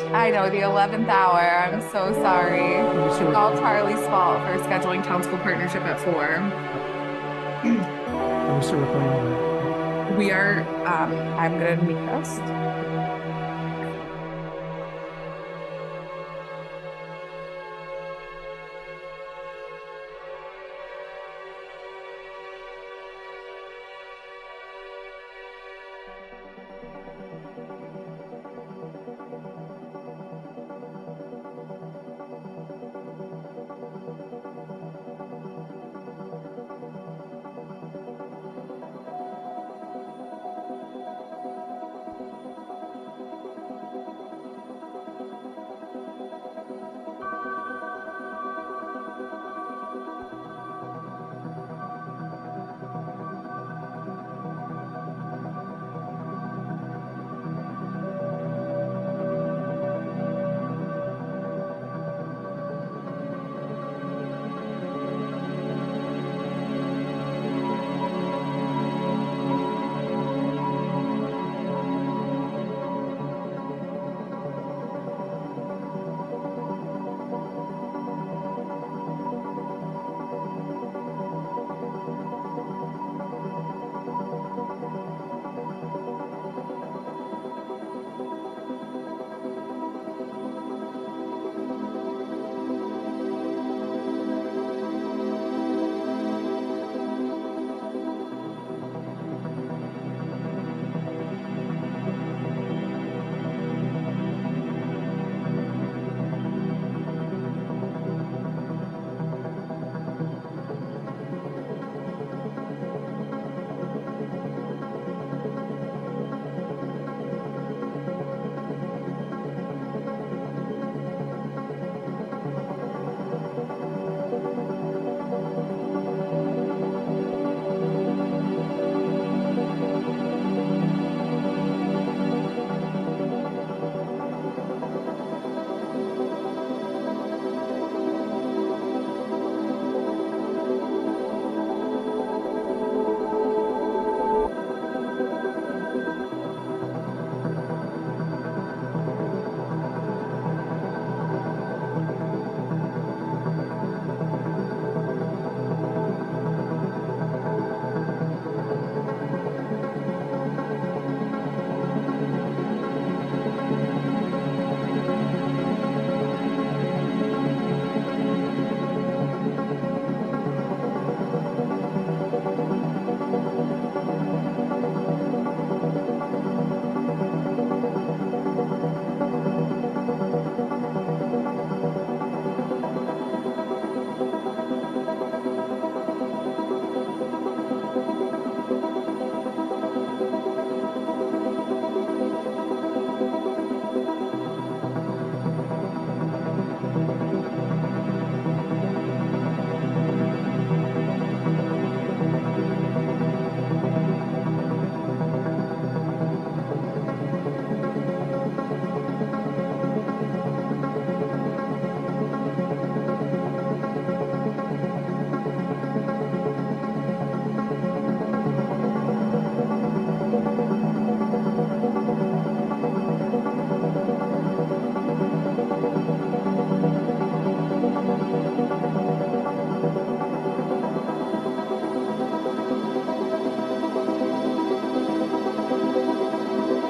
I know, the 11th hour. I'm so sorry. Are we still It's all recording? Charlie's fault for scheduling town school partnership at 4. Are we still recording or? We are, I'm gonna make this.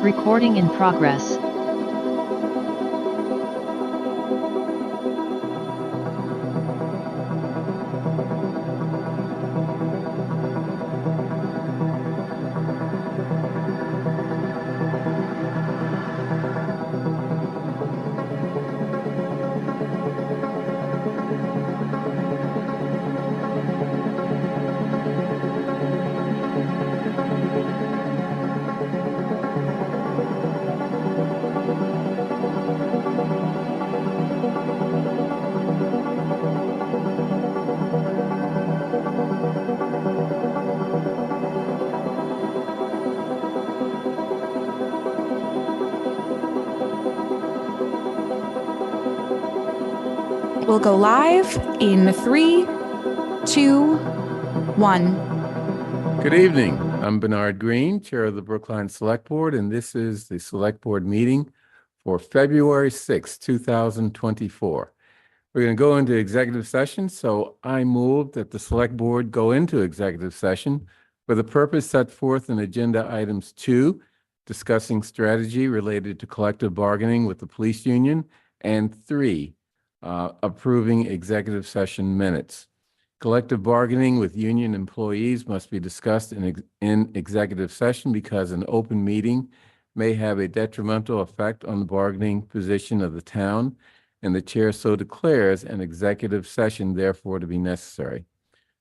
Recording in progress. We'll go live in 3, 2, 1. Good evening. I'm Bernard Green, Chair of the Brookline Select Board, and this is the Select Board meeting for February 6, 2024. We're going to go into executive session, so I move that the Select Board go into executive session for the purpose set forth in Agenda Items 2, discussing strategy related to collective bargaining with the police union, and 3, approving executive session minutes. Collective bargaining with union employees must be discussed in executive session because an open meeting may have a detrimental effect on the bargaining position of the town, and the chair so declares an executive session therefore to be necessary.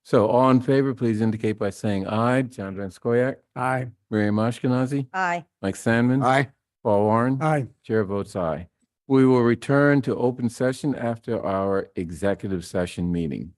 So all in favor, please indicate by saying aye. John Van Scoyac. Aye. Miriam Ashkenazi. Aye. Mike Sandman. Aye. Paul Warren. Aye. Chair votes aye. We will return to open session after our executive session meeting.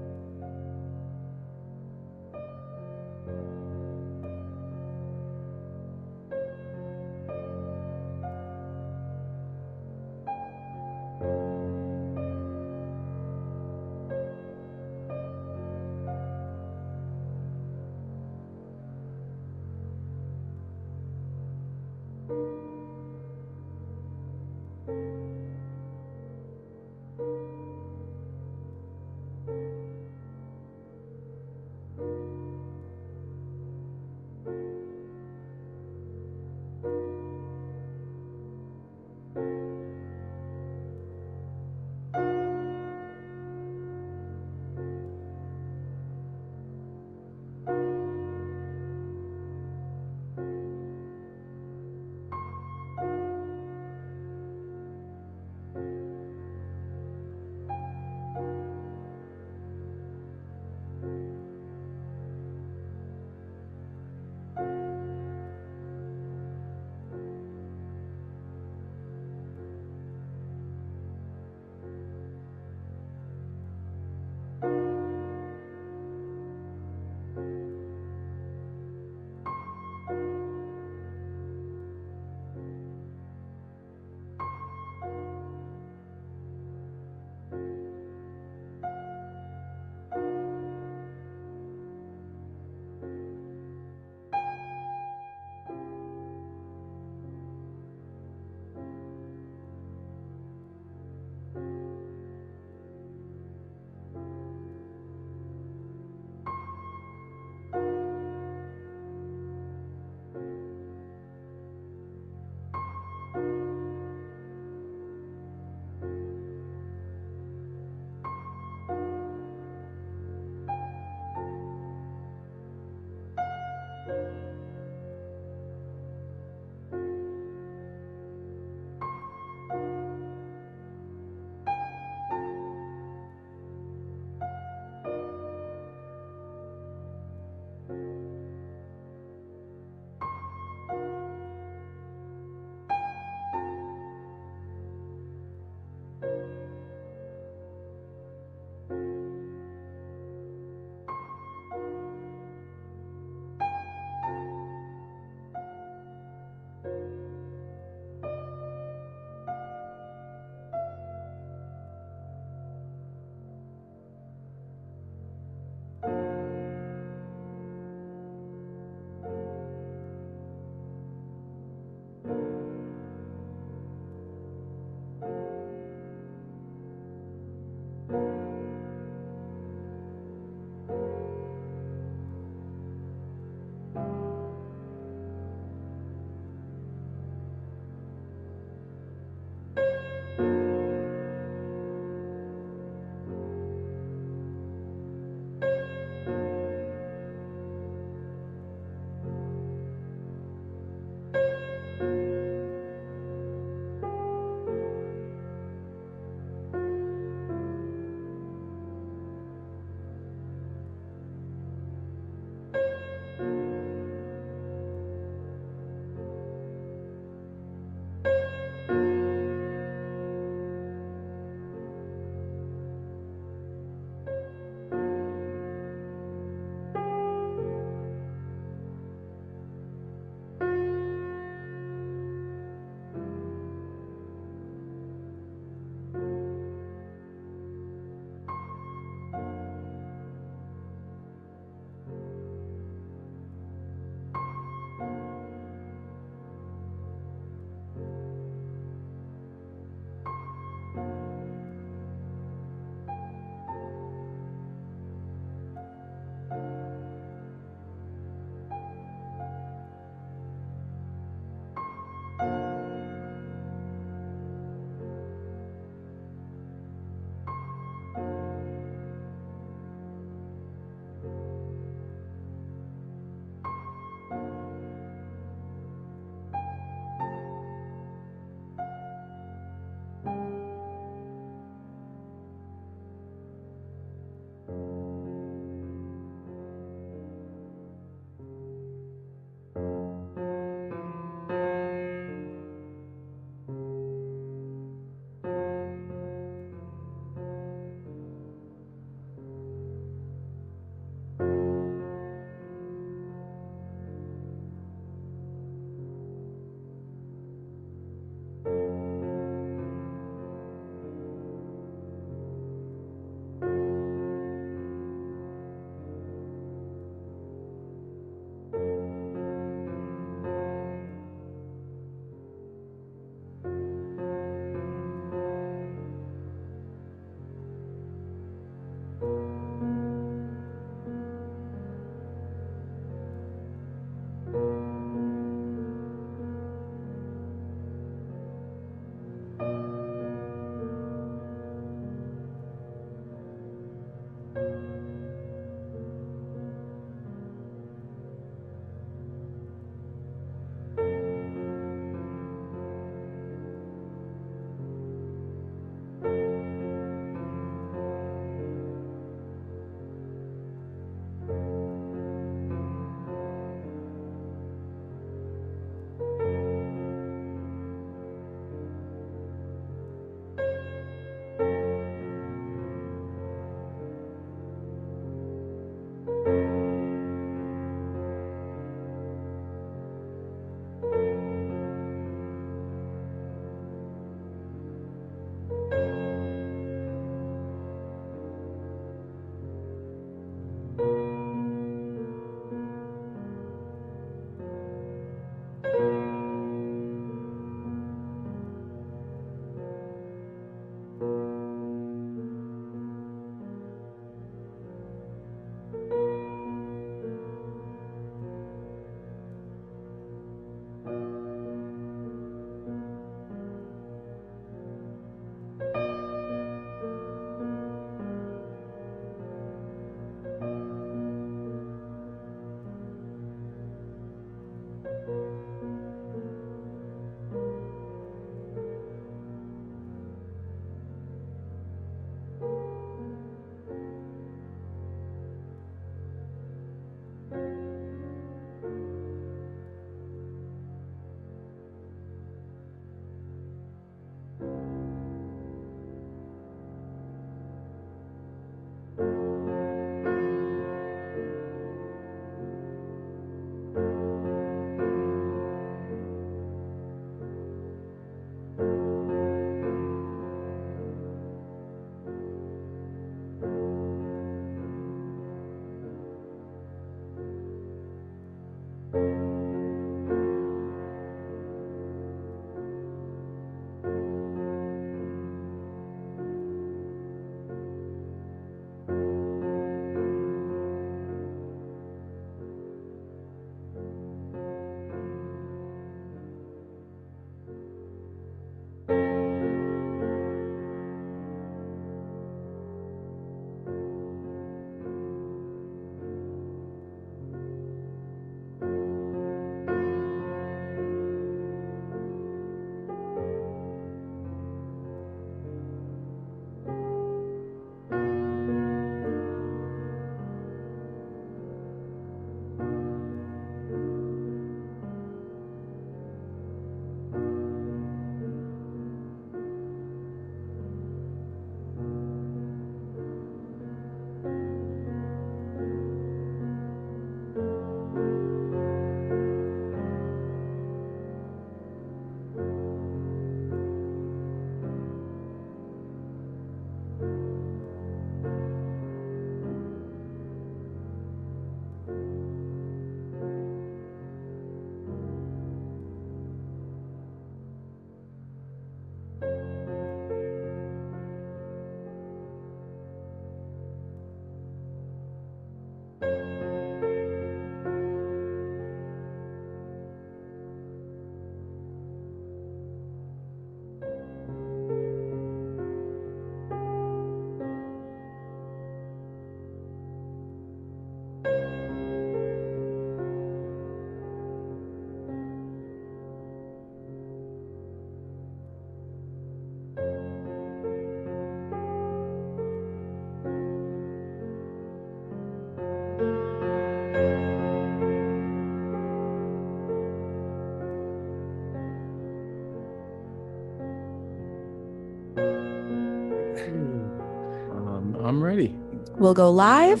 I'm ready. We'll go live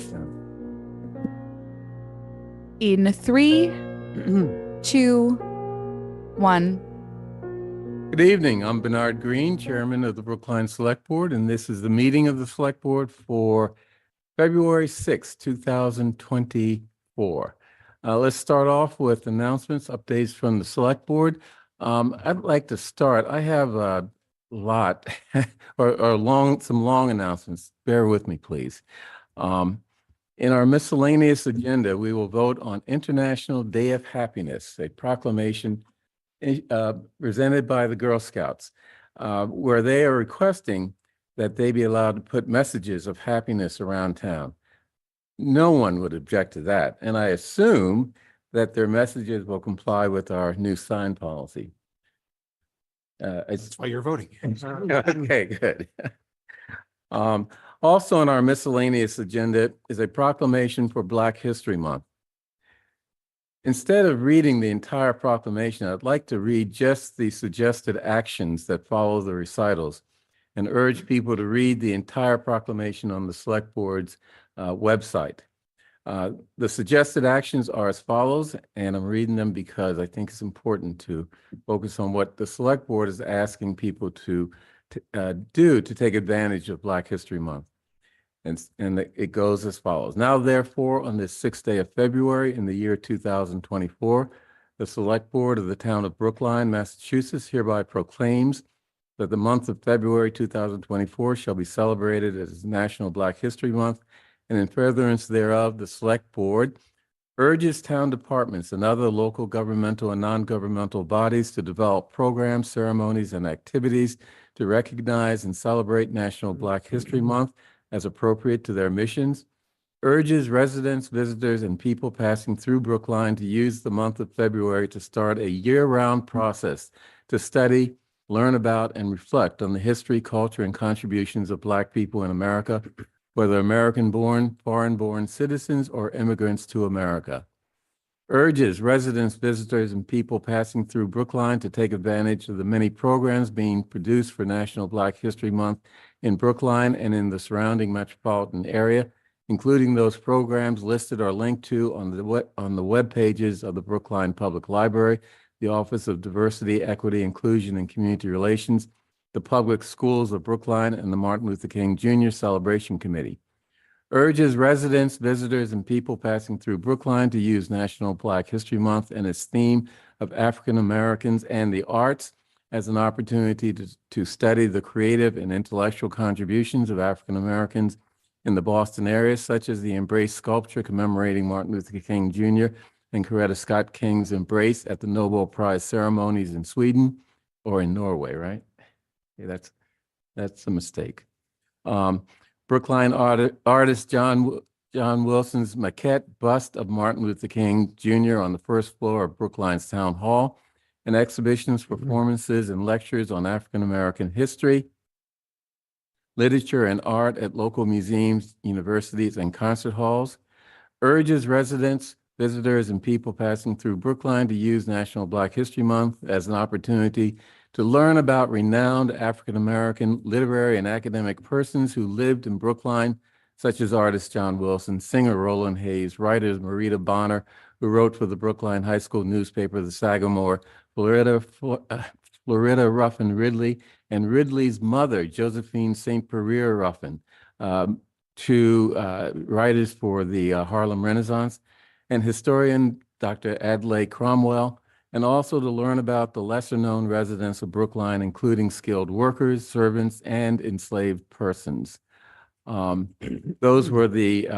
in 3, 2, 1. Good evening. I'm Bernard Green, Chairman of the Brookline Select Board, and this is the meeting of the Select Board for February 6, 2024. Let's start off with announcements, updates from the Select Board. I'd like to start. I have a lot some long announcements. Bear with me, please. In our miscellaneous agenda, we will vote on International Day of Happiness, a proclamation presented by the Girl Scouts, where they are requesting that they be allowed to put messages of happiness around town. No one would object to that, and I assume that their messages will comply with our new sign policy. That's why you're voting. Okay, good. Also on our miscellaneous agenda is a proclamation for Black History Month. Instead of reading the entire proclamation, I'd like to read just the suggested actions that follow the recitals and urge people to read the entire proclamation on the Select Board's website. The suggested actions are as follows, and I'm reading them because I think it's important to focus on what the Select Board is asking people to do to take advantage of Black History Month. And it goes as follows. Now, therefore, on this 6th day of February in the year 2024, the Select Board of the town of Brookline, Massachusetts, hereby proclaims that the month of February 2024 shall be celebrated as National Black History Month, and in furtherance thereof, the Select Board urges town departments and other local governmental and non-governmental bodies to develop programs, ceremonies, and activities to recognize and celebrate National Black History Month as appropriate to their missions, urges residents, visitors, and people passing through Brookline to use the month of February to start a year-round process to study, learn about, and reflect on the history, culture, and contributions of Black people in America, whether American-born, foreign-born citizens, or immigrants to America. Urges residents, visitors, and people passing through Brookline to take advantage of the many programs being produced for National Black History Month in Brookline and in the surrounding metropolitan area, including those programs listed or linked to on the web pages of the Brookline Public Library, the Office of Diversity, Equity, Inclusion, and Community Relations, the Public Schools of Brookline, and the Martin Luther King Jr. Celebration Committee. urges residents, visitors, and people passing through Brookline to use National Black History Month and its theme of African Americans and the arts as an opportunity to study the creative and intellectual contributions of African Americans in the Boston area, such as the Embrace sculpture commemorating Martin Luther King Jr. and Coretta Scott King's embrace at the Nobel Prize ceremonies in Sweden or in Norway, right? Yeah, that's a mistake. Brookline artist John Wilson's maquette bust of Martin Luther King Jr. on the first floor of Brookline's Town Hall, and exhibitions, performances, and lectures on African American history, literature, and art at local museums, universities, and concert halls. Urges residents, visitors, and people passing through Brookline to use National Black History Month as an opportunity to learn about renowned African American literary and academic persons who lived in Brookline, such as artist John Wilson, singer Roland Hayes, writers Marita Bonner, who wrote for the Brookline High School newspaper, The Sagamore, Florida Ruffin Ridley, and Ridley's mother, Josephine St. Pereira Ruffin, two writers for the Harlem Renaissance, and historian Dr. Adlai Cromwell, and also to learn about the lesser-known residents of Brookline, including skilled workers, servants, and enslaved persons. Those were the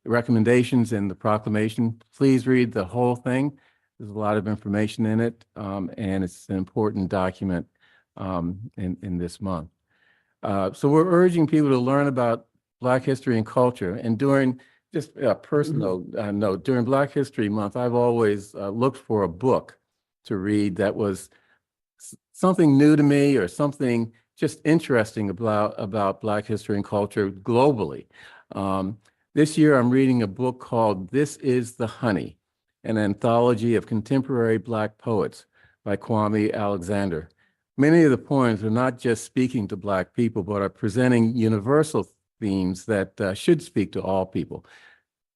recommendations in the proclamation. Please read the whole thing. There's a lot of information in it, and it's an important document in this month. So we're urging people to learn about Black history and culture. And during, just a personal note, during Black History Month, I've always looked for a book to read that was something new to me or something just interesting about Black history and culture globally. This year, I'm reading a book called This Is the Honey, an anthology of contemporary Black poets by Kwame Alexander. Many of the poems are not just speaking to Black people, but are presenting universal themes that should speak to all people.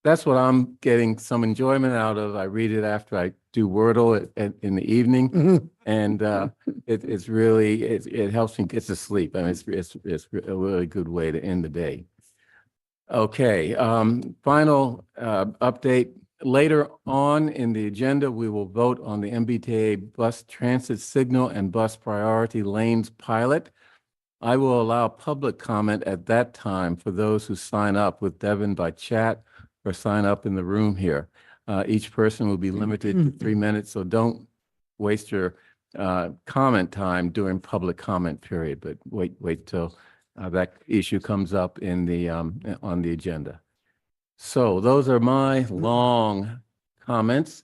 That's what I'm getting some enjoyment out of. I read it after I do Wordle in the evening, and it's really, it helps me get to sleep. I mean, it's a really good way to end the day. Okay, final update. Later on in the agenda, we will vote on the MBTA bus transit signal and bus priority lanes pilot. I will allow public comment at that time for those who sign up with Devin by chat or sign up in the room here. Each person will be limited to 3 minutes, so don't waste your comment time during public comment period, but wait till that issue comes up in the on the agenda. So those are my long comments.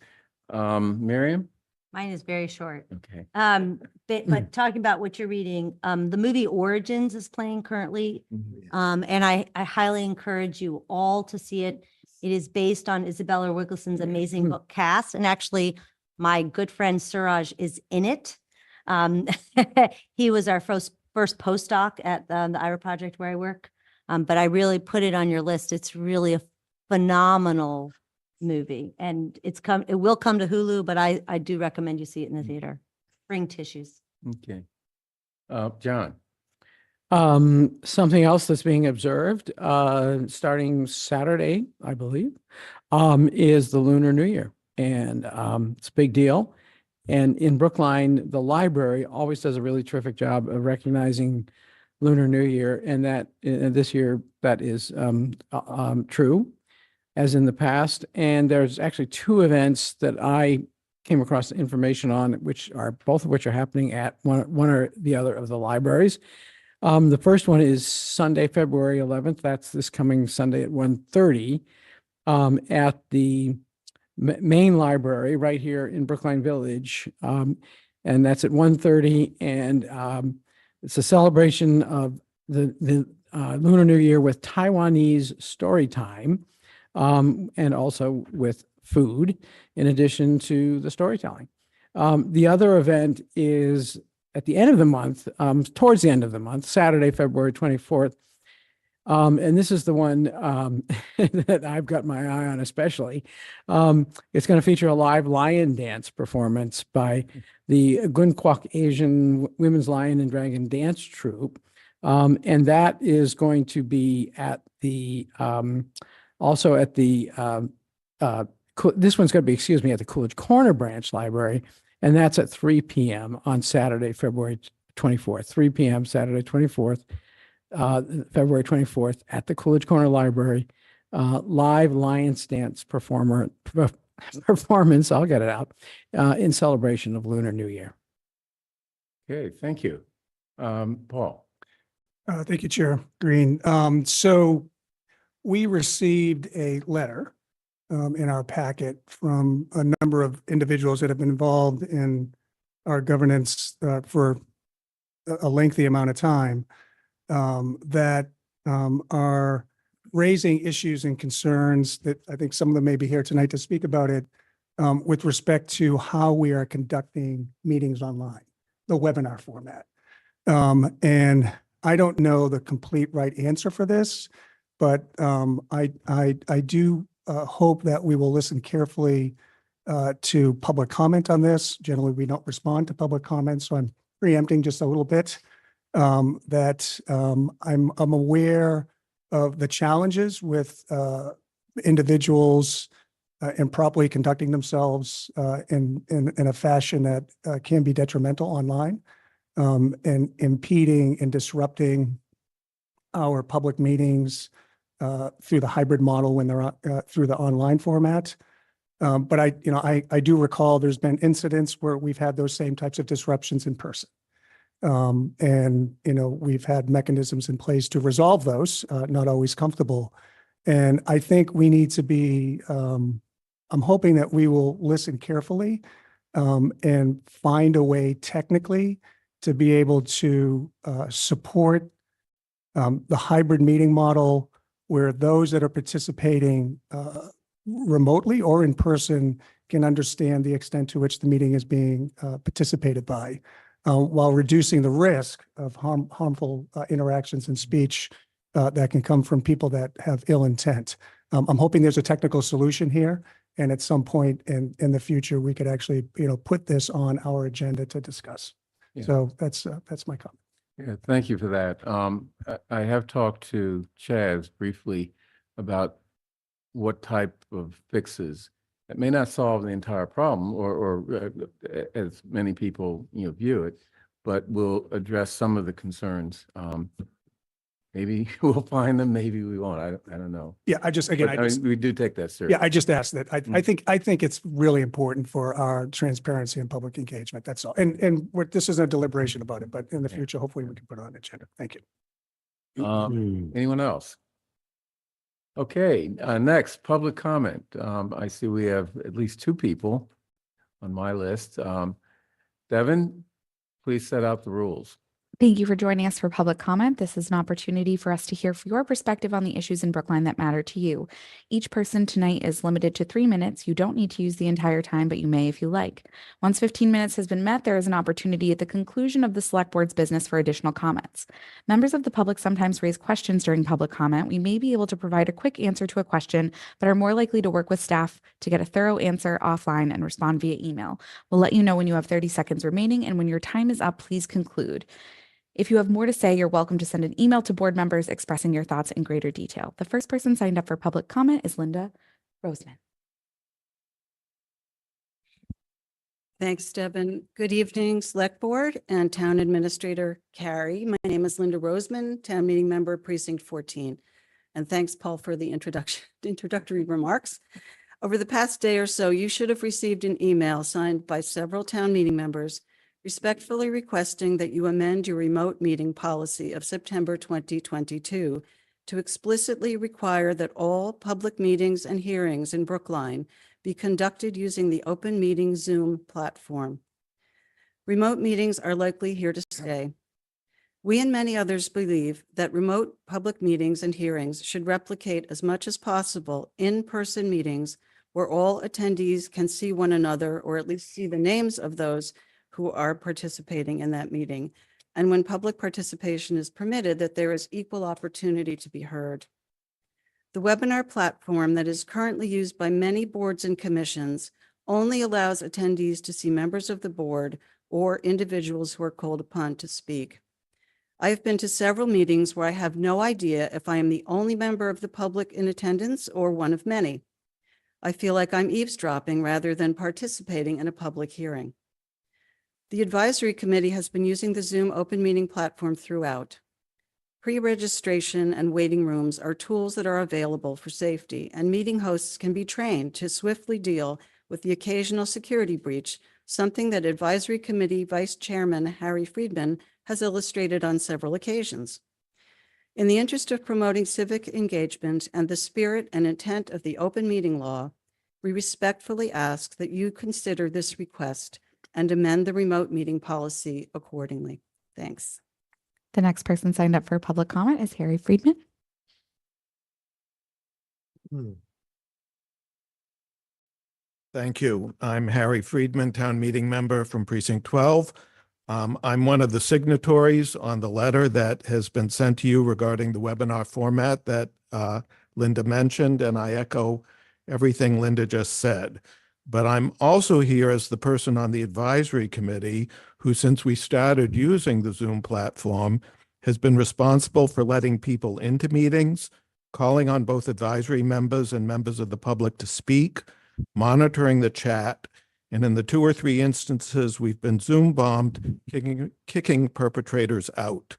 Miriam? Mine is very short. Okay. But talking about what you're reading, the movie Origins is playing currently. And I highly encourage you all to see it. It is based on Isabella Wiggleson's amazing book Cast. And actually, my good friend Suraj is in it. He was our first postdoc at the IRA project where I work. But I really put it on your list. It's really a phenomenal movie, and it will come to Hulu, but I do recommend you see it in the theater. Bring tissues. Okay. John? Something else that's being observed, starting Saturday, I believe, is the Lunar New Year. And it's a big deal. And in Brookline, the library always does a really terrific job of recognizing Lunar New Year. And that this year, that is true, as in the past. And there's actually two events that I came across information on, both of which are happening at one or the other of the libraries. The first one is Sunday, February 11th. That's this coming Sunday at 1:30 at the main library right here in Brookline Village. And that's at 1:30. And it's a celebration of the Lunar New Year with Taiwanese story time, and also with food, in addition to the storytelling. The other event is at the end of the month, towards the end of the month, Saturday, February 24th. And this is the one that I've got my eye on especially. It's going to feature a live lion dance performance by the Gunkwok Asian Women's Lion and Dragon Dance Troupe. And that is going to be at the, also at the, this one's going to be, excuse me, at the Coolidge Corner Branch Library. And that's at 3 p.m. on Saturday, February 24th, 3 p.m. Saturday, 24th, February 24th at the Coolidge Corner Library. Live Lions Dance performance, I'll get it out, in celebration of Lunar New Year. Okay, thank you. Paul. Thank you, Chair Green. So we received a letter in our packet from a number of individuals that have been involved in our governance for a lengthy amount of time that are raising issues and concerns that I think some of them may be here tonight to speak about it with respect to how we are conducting meetings online, the webinar format. And I don't know the complete right answer for this, but I do hope that we will listen carefully to public comment on this. Generally, we don't respond to public comments, so I'm preempting just a little bit. I'm aware of the challenges with individuals improperly conducting themselves in a fashion that can be detrimental online and impeding and disrupting our public meetings through the hybrid model when they're through the online format. But I do recall there's been incidents where we've had those same types of disruptions in person. And we've had mechanisms in place to resolve those, not always comfortable. And I think we need to be, I'm hoping that we will listen carefully and find a way technically to be able to support the hybrid meeting model where those that are participating remotely or in person can understand the extent to which the meeting is being participated by, while reducing the risk of harmful interactions and speech that can come from people that have ill intent. I'm hoping there's a technical solution here, and at some point in the future, we could actually put this on our agenda to discuss. Yeah. So that's my comment. Yeah, thank you for that. I have talked to Chaz briefly about what type of fixes that may not solve the entire problem or as many people view it, but will address some of the concerns. Maybe we'll find them, maybe we won't. I don't know. Yeah, We do take that seriously. Yeah, I just asked that. I think it's really important for our transparency and public engagement. That's all. And this isn't a deliberation about it, but in the future, hopefully we can put it on the agenda. Thank you. Anyone else? Okay, next, public comment. I see we have at least two people on my list. Devin, please set out the rules. Thank you for joining us for public comment. This is an opportunity for us to hear your perspective on the issues in Brookline that matter to you. Each person tonight is limited to 3 minutes. You don't need to use the entire time, but you may if you like. Once 15 minutes has been met, there is an opportunity at the conclusion of the Select Board's business for additional comments. Members of the public sometimes raise questions during public comment. We may be able to provide a quick answer to a question, but are more likely to work with staff to get a thorough answer offline and respond via email. We'll let you know when you have 30 seconds remaining, and when your time is up, please conclude. If you have more to say, you're welcome to send an email to board members expressing your thoughts in greater detail. The first person signed up for public comment is Linda Roseman. Thanks, Devin. Good evening, Select Board and Town Administrator Carey. My name is Linda Roseman, Town Meeting Member, Precinct 14. And thanks, Paul, for the introductory remarks. Over the past day or so, you should have received an email signed by several town meeting members respectfully requesting that you amend your remote meeting policy of September 2022 to explicitly require that all public meetings and hearings in Brookline be conducted using the Open Meeting Zoom platform. Remote meetings are likely here to stay. We and many others believe that remote public meetings and hearings should replicate as much as possible in-person meetings where all attendees can see one another or at least see the names of those who are participating in that meeting. And when public participation is permitted, that there is equal opportunity to be heard. The webinar platform that is currently used by many boards and commissions only allows attendees to see members of the board or individuals who are called upon to speak. I have been to several meetings where I have no idea if I am the only member of the public in attendance or one of many. I feel like I'm eavesdropping rather than participating in a public hearing. The advisory committee has been using the Zoom open meeting platform throughout. Pre-registration and waiting rooms are tools that are available for safety, and meeting hosts can be trained to swiftly deal with the occasional security breach, something that Advisory Committee Vice Chairman Harry Friedman has illustrated on several occasions. In the interest of promoting civic engagement and the spirit and intent of the open meeting law, we respectfully ask that you consider this request and amend the remote meeting policy accordingly. Thanks. The next person signed up for public comment is Harry Friedman. Thank you. I'm Harry Friedman, town meeting member from Precinct 12. I'm one of the signatories on the letter that has been sent to you regarding the webinar format that Linda mentioned, and I echo everything Linda just said. But I'm also here as the person on the advisory committee who, since we started using the Zoom platform, has been responsible for letting people into meetings, calling on both advisory members and members of the public to speak, monitoring the chat, and in the 2 or 3 instances, we've been Zoom bombed, kicking perpetrators out.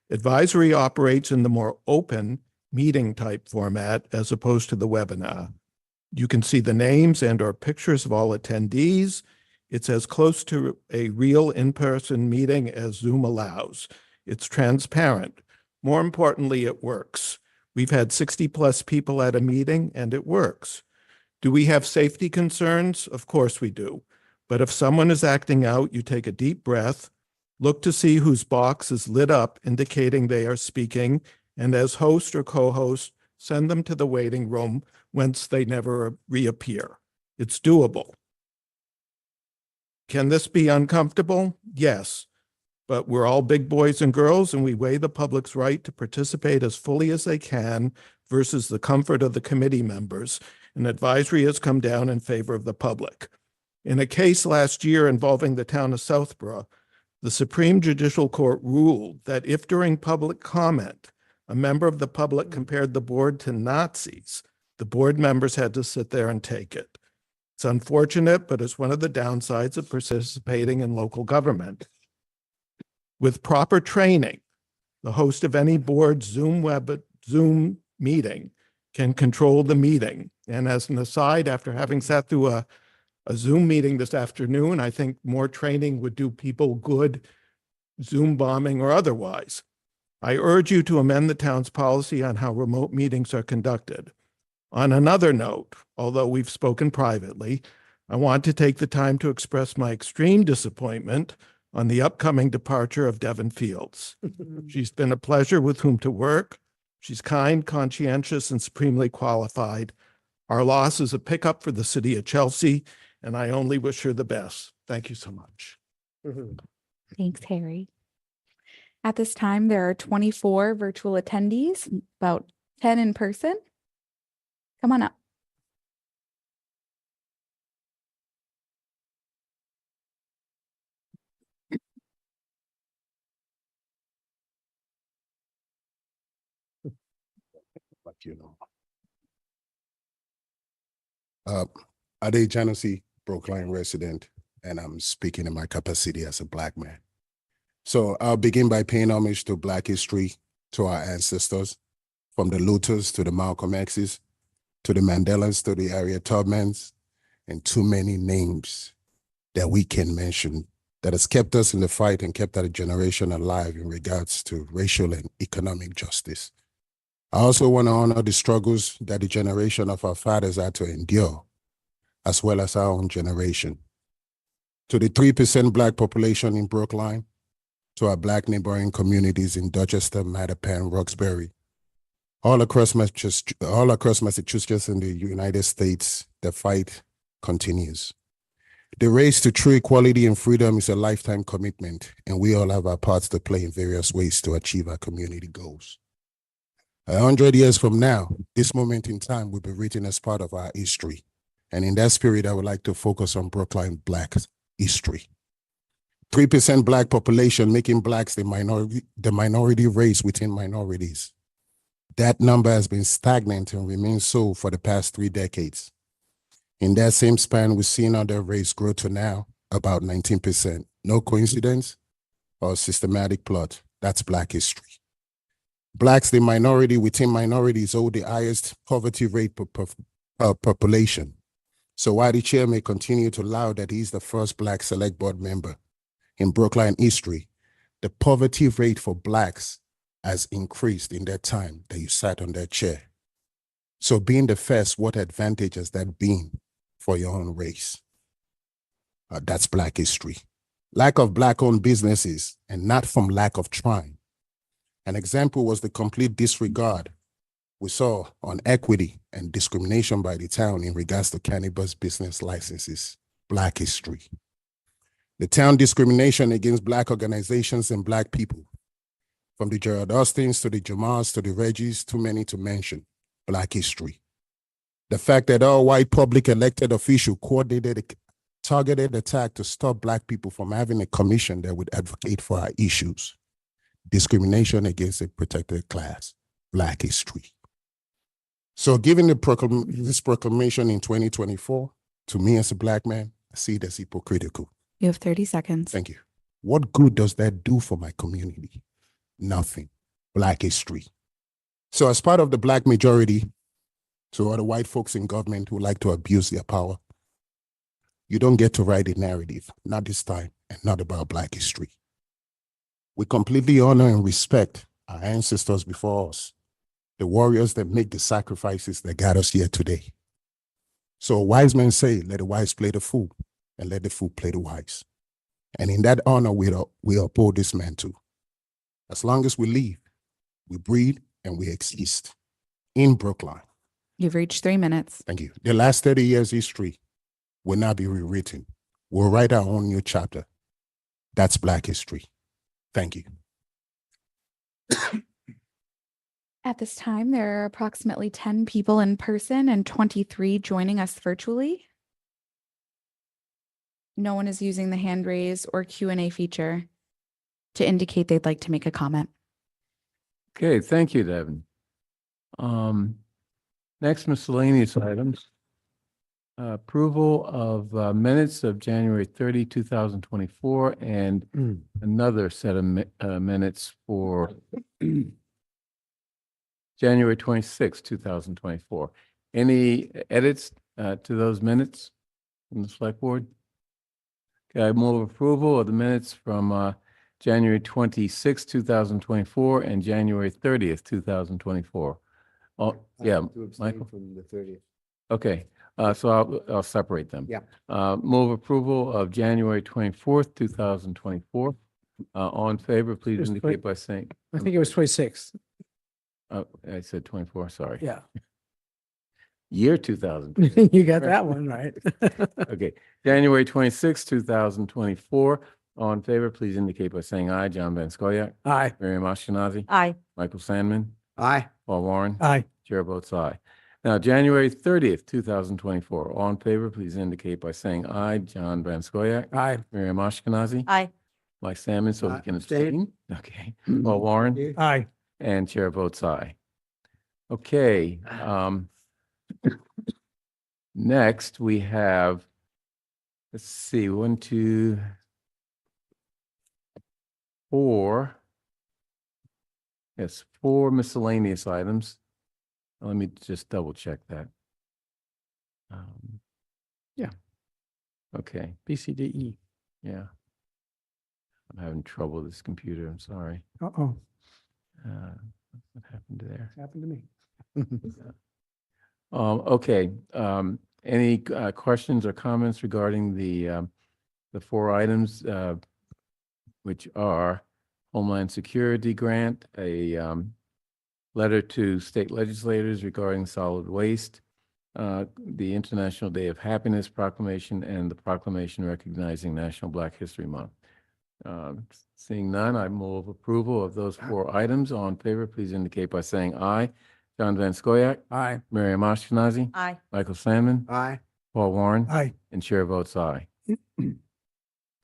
Advisory operates in the more open meeting type format as opposed to the webinar. You can see the names and or pictures of all attendees. It's as close to a real in-person meeting as Zoom allows. It's transparent. More importantly, it works. We've had 60+ people at a meeting and it works. Do we have safety concerns? Of course we do. But if someone is acting out, you take a deep breath, look to see whose box is lit up, indicating they are speaking, and as host or co-host, send them to the waiting room whence they never reappear. It's doable. Can this be uncomfortable? Yes, but we're all big boys and girls, and we weigh the public's right to participate as fully as they can versus the comfort of the committee members, and advisory has come down in favor of the public. In a case last year involving the town of Southborough, the Supreme Judicial Court ruled that if during public comment, a member of the public compared the board to Nazis, the board members had to sit there and take it. It's unfortunate, but it's one of the downsides of participating in local government. With proper training, the host of any board Zoom meeting can control the meeting. And as an aside, after having sat through a Zoom meeting this afternoon, I think more training would do people good, Zoom bombing or otherwise. I urge you to amend the town's policy on how remote meetings are conducted. On another note, although we've spoken privately, I want to take the time to express my extreme disappointment on the upcoming departure of Devon Fields. She's been a pleasure with whom to work. She's kind, conscientious, and supremely qualified. Our loss is a pickup for the city of Chelsea, and I only wish her the best. Thank you so much. Thanks, Harry. At this time, there are 24 virtual attendees, about 10 in person. Come on up. Ade Janussi, Brookline resident, and I'm speaking in my capacity as a Black man. So I'll begin by paying homage to Black history, to our ancestors, from the Luthers to the Malcolm X's, to the Mandelas, to the Harriet Tubmans, and too many names that we can mention that has kept us in the fight and kept our generation alive in regards to racial and economic justice. I also want to honor the struggles that the generation of our fathers had to endure, as well as our own generation. To the 3% Black population in Brookline, to our Black neighboring communities in Dorchester, Mattapan, Roxbury, all across Massachusetts and the United States, the fight continues. The race to true equality and freedom is a lifetime commitment, and we all have our parts to play in various ways to achieve our community goals. 100 years from now, this moment in time will be written as part of our history. And in that spirit, I would like to focus on Brookline Black history. 3% Black population, making Blacks the minority race within minorities. That number has been stagnant and remains so for the past 3 decades. In that same span, we've seen other race grow to now about 19%. No coincidence or systematic plot. That's Black history. Blacks, the minority within minorities, hold the highest poverty rate per population. So while the chair may continue to laud that he's the first Black select board member in Brookline history, the poverty rate for Blacks has increased in that time that you sat on that chair. So being the first, what advantage has that been for your own race? That's Black history. Lack of Black-owned businesses, and not from lack of trying. An example was the complete disregard we saw on equity and discrimination by the town in regards to cannabis business licenses. Black history. The town discrimination against Black organizations and Black people. From the Gerald Austins to the Jamars to the Reggies, too many to mention. Black history. The fact that all white public elected officials coordinated a targeted attack to stop Black people from having a commission that would advocate for our issues. Discrimination against a protected class. Black history. So given this proclamation in 2024, to me as a Black man, I see it as hypocritical. You have 30 seconds. Thank you. What good does that do for my community? Nothing. Black history. So as part of the Black majority, to all the white folks in government who like to abuse their power, you don't get to write a narrative, not this time, and not about Black history. We completely honor and respect our ancestors before us, the warriors that make the sacrifices that got us here today. So wise men say, let the wise play the fool, and let the fool play the wise. And in that honor, we uphold this man too. As long as we live, we breathe, and we exist in Brookline. You've reached 3 minutes. Thank you. The last 30 years history will not be rewritten. We'll write our own new chapter. That's Black history. Thank you. At this time, there are approximately 10 people in person and 23 joining us virtually. No one is using the hand raise or Q&A feature to indicate they'd like to make a comment. Okay, thank you, Devin. Next miscellaneous items. Approval of minutes of January 30, 2024, and another set of minutes for January 26, 2024. Any edits to those minutes from the select board? Okay, I move approval of the minutes from January 26, 2024 and January 30th, 2024. Oh, yeah, Michael? From the 30th. Okay, so I'll separate them. Yeah. Move approval of January 24th, 2024. All in favor, please Just indicate by saying. I think it was 26. Oh, I said 24, sorry. Yeah. Year 2000. You got that one right. Okay, January 26th, 2024. All in favor, please indicate by saying aye. John Van Scoyac, Aye. Miriam Ashkenazi, Aye. Michael Sandman, Aye. Paul Warren. Aye. Chair votes aye. Now, January 30th, 2024. All in favor, please indicate by saying aye. John Van Scoyac, Aye. Miriam Ashkenazi, Aye. Mike Salmon, so he Aye. can Abstain. abstain. Okay. Paul Warren, Aye. and chair votes aye. Okay. Next, we have, let's see, 1, 2, 4. Yes, 4 miscellaneous items. Let me just double check that. Yeah. Okay. B, C, D, E. Yeah. I'm having trouble with this computer. I'm sorry. Uh-oh. What happened there? Happened to me. Okay. Any questions or comments regarding the 4 items, which are Homeland Security Grant, a letter to state legislators regarding solid waste, the International Day of Happiness Proclamation, and the proclamation recognizing National Black History Month. Seeing none, I move approval of those 4 items. All in favor, please indicate by saying aye. John Van Scoyac, Aye. Miriam Ashkenazi, Aye. Michael Sandman, Aye. Paul Warren, Aye. and chair votes aye.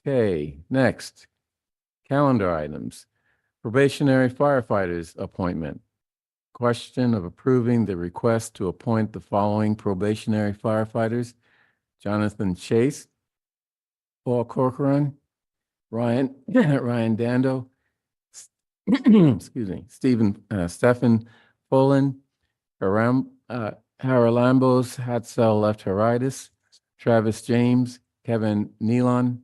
Okay, next, calendar items. Probationary firefighters appointment. Question of approving the request to appoint the following probationary firefighters: Jonathan Chase, Paul Corcoran, Ryan Dando, excuse me, Stephen Poland, Haralambos Hatzel Left-Horitis, Travis James, Kevin Nealon,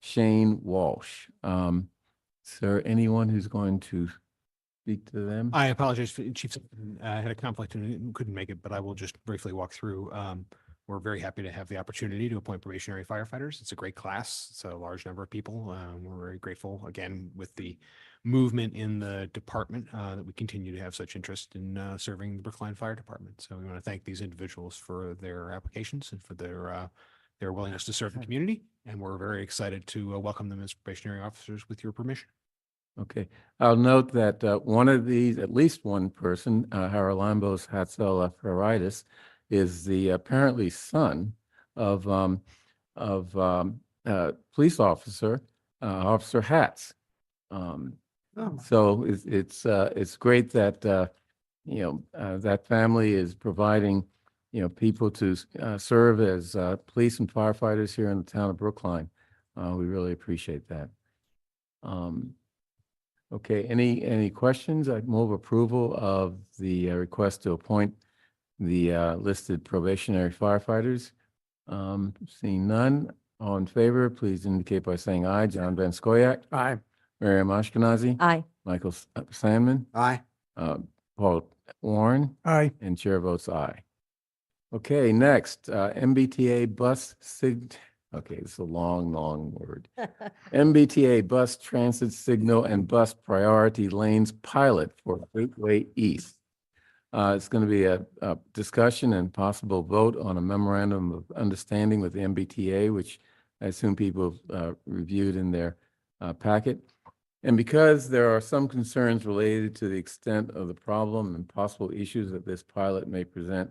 Shane Walsh. Is there anyone who's going to speak to them? I apologize, Chief. I had a conflict and couldn't make it, but I will just briefly walk through. We're very happy to have the opportunity to appoint probationary firefighters. It's a great class. It's a large number of people. We're very grateful, again, with the movement in the department, that we continue to have such interest in serving the Brookline Fire Department. So we want to thank these individuals for their applications and for their willingness to serve the community. And we're very excited to welcome them as probationary officers with your permission. Okay, I'll note that one of these, at least one person, Haralambos Hatzel Left-Horitis, is the apparently son of police officer, Officer Hatz. So it's great that that family is providing people to serve as police and firefighters here in the town of Brookline. We really appreciate that. Okay, any questions? I'd move approval of the request to appoint the listed probationary firefighters. Seeing none, all in favor, please indicate by saying aye. John Van Scoyac. Aye. Miriam Ashkenazi. Aye. Michael Sandman. Aye. Paul Warren. Aye. And chair votes aye. Okay, next, MBTA bus okay, it's a long word. MBTA bus transit signal and bus priority lanes pilot for Gateway East. It's going to be a discussion and possible vote on a memorandum of understanding with the MBTA, which I assume people have reviewed in their packet. And because there are some concerns related to the extent of the problem and possible issues that this pilot may present,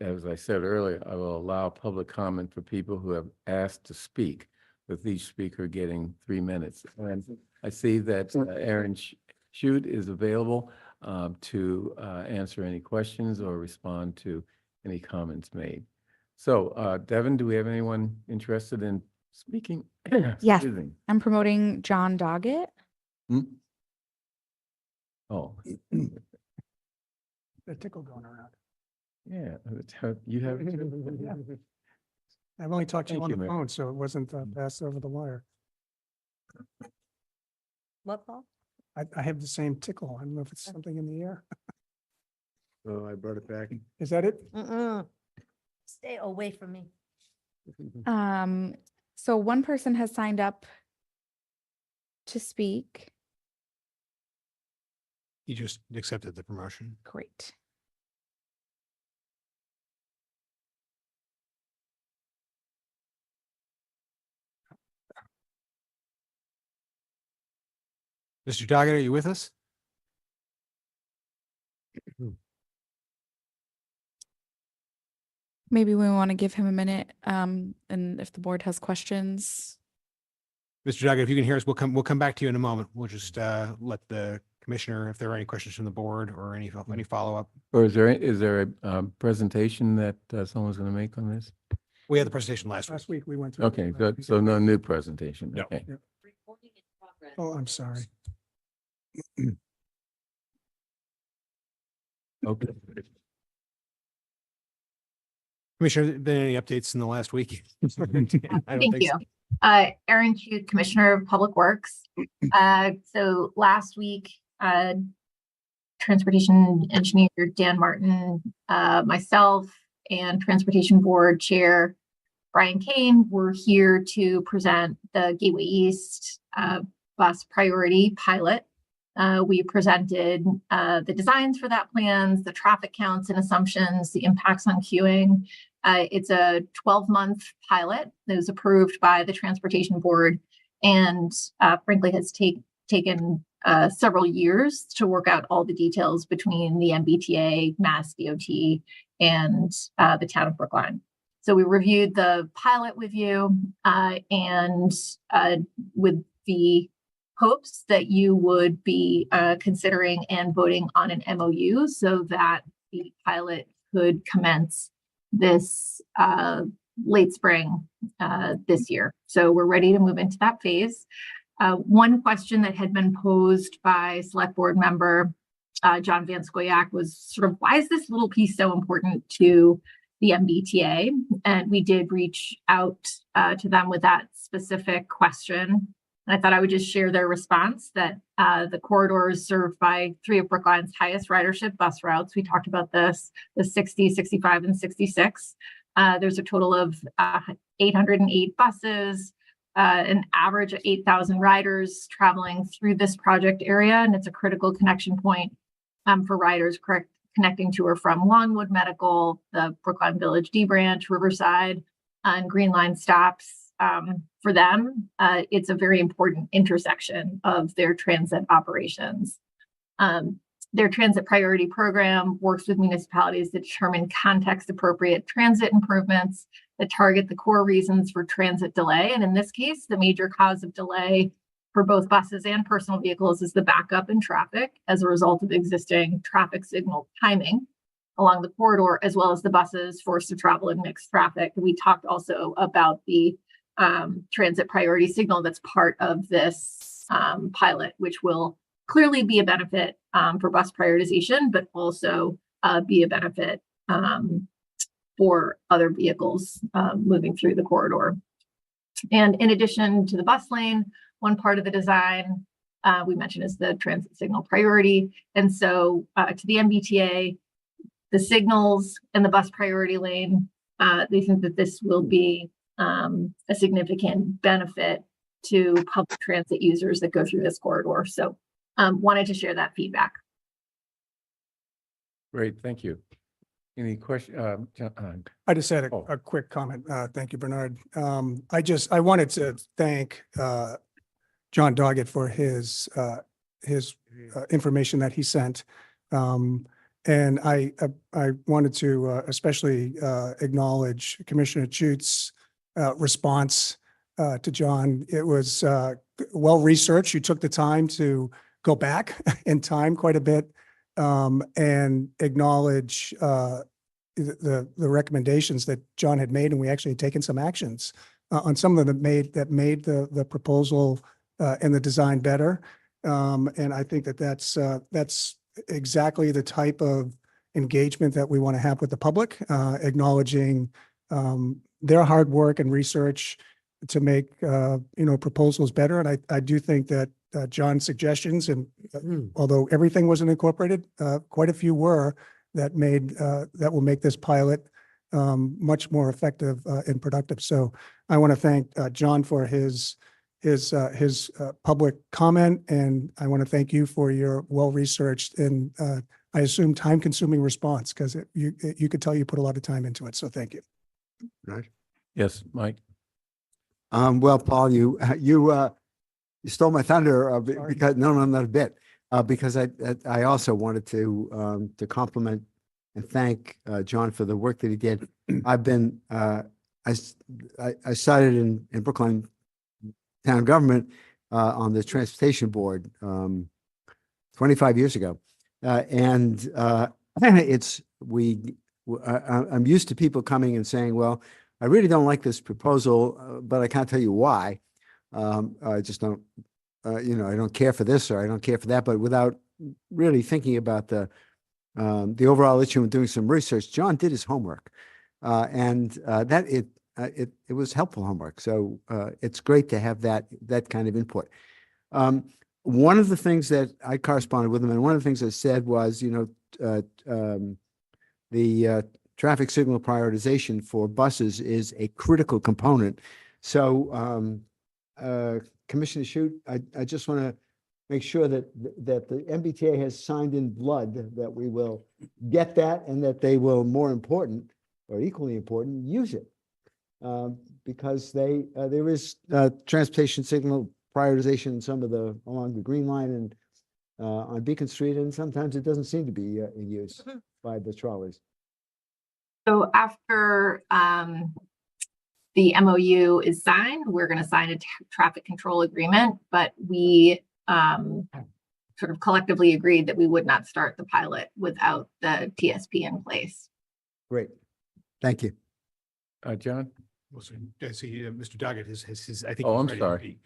as I said earlier, I will allow public comment for people who have asked to speak, with each speaker getting 3 minutes. And I see that Aaron Shute is available to answer any questions or respond to any comments made. So, Devin, do we have anyone interested in speaking? Yes. Excuse me. I'm promoting John Doggett. Oh, The tickle going around. yeah, you have it too? Yeah. I've only talked to you Thank on you, the Mayor. phone, so it wasn't passed over the wire. What, Paul? I have the same tickle. I don't know if it's something in the air. Oh, I brought it back. Is that it? Stay away from me. So one person has signed up to speak. You just accepted the promotion. Great. Mr. Doggett, are you with us? Maybe we want to give him a minute, and if the board has questions. Mr. Doggett, if you can hear us, we'll come back to you in a moment. We'll just let the commissioner, if there are any questions from the board or any follow-up. Or is there a presentation that someone's going to make on this? We had the presentation last week. Last week we went through. Okay, good. So no new presentation. No. Okay. Oh, I'm sorry. Okay. Commissioner, been any updates in the last week? I don't Thank think you. so. Erin Chu, Commissioner of Public Works. So last week, Transportation Engineer Dan Martin, myself, and Transportation Board Chair Brian Kane were here to present the Gateway East bus priority pilot. We presented the designs for that plans, the traffic counts and assumptions, the impacts on queuing. It's a 12-month pilot that was approved by the Transportation Board and frankly has taken several years to work out all the details between the MBTA, Mass DOT, and the town of Brookline. So we reviewed the pilot with you and with the hopes that you would be considering and voting on an MOU so that the pilot could commence this late spring this year. So we're ready to move into that phase. One question that had been posed by Select Board member John Van Scoyac was sort of, why is this little piece so important to the MBTA? And we did reach out to them with that specific question. And I thought I would just share their response that the corridor is served by 3 of Brookline's highest ridership bus routes. We talked about this, the 60, 65, and 66. There's a total of 808 buses, an average of 8,000 riders traveling through this project area. And it's a critical connection point for riders connecting to or from Longwood Medical, the Brookline Village D branch, Riverside, and Green Line stops. For them, it's a very important intersection of their transit operations. Their transit priority program works with municipalities to determine context-appropriate transit improvements that target the core reasons for transit delay. And in this case, the major cause of delay for both buses and personal vehicles is the backup in traffic as a result of existing traffic signal timing along the corridor, as well as the buses forced to travel in mixed traffic. We talked also about the transit priority signal that's part of this pilot, which will clearly be a benefit for bus prioritization, but also be a benefit for other vehicles moving through the corridor. And in addition to the bus lane, one part of the design we mentioned is the transit signal priority. And so to the MBTA, the signals and the bus priority lane, they think that this will be a significant benefit to public transit users that go through this corridor. So wanted to share that feedback. Great, thank you. Any question? I just had Oh. a quick comment. Thank you, Bernard. I wanted to thank John Doggett for his information that he sent. And I wanted to especially acknowledge Commissioner Chute's response to John. It was well-researched. You took the time to go back in time quite a bit and acknowledge the recommendations that John had made, and we actually had taken some actions on some of them that made the proposal and the design better. And I think that's exactly the type of engagement that we want to have with the public, acknowledging their hard work and research to make proposals better. And I do think that John's suggestions, and although everything wasn't incorporated, quite a few were, that will make this pilot much more effective and productive. So I want to thank John for his public comment, and I want to thank you for your well-researched and I assume time-consuming response, because you could tell you put a lot of time into it. So thank you. Right. Yes, Mike. Well, Paul, you stole my thunder because no, not a bit. Because I also wanted to compliment and thank John for the work that he did. I've been I started in Brookline town government on the transportation board 25 years ago, and I'm used to people coming and saying, well, I really don't like this proposal, but I can't tell you why. I just don't, I don't care for this or I don't care for that, but without really thinking about the overall issue and doing some research. John did his homework, and it was helpful homework. So it's great to have that kind of input. One of the things that I corresponded with him, and one of the things I said was, the traffic signal prioritization for buses is a critical component. So, Commissioner Shute, I just want to make sure that the MBTA has signed in blood that we will get that, and that they will, more important or equally important, use it, because there is transportation signal prioritization in some of along the Green Line and on Beacon Street, and sometimes it doesn't seem to be in use by the trolleys. So after the MOU is signed, we're going to sign a traffic control agreement, but we sort of collectively agreed that we would not start the pilot without the TSP in place. Great. Thank you. John? Well, so, I see Mr. Doggett has I think. Oh, he's I'm ready to sorry. speak.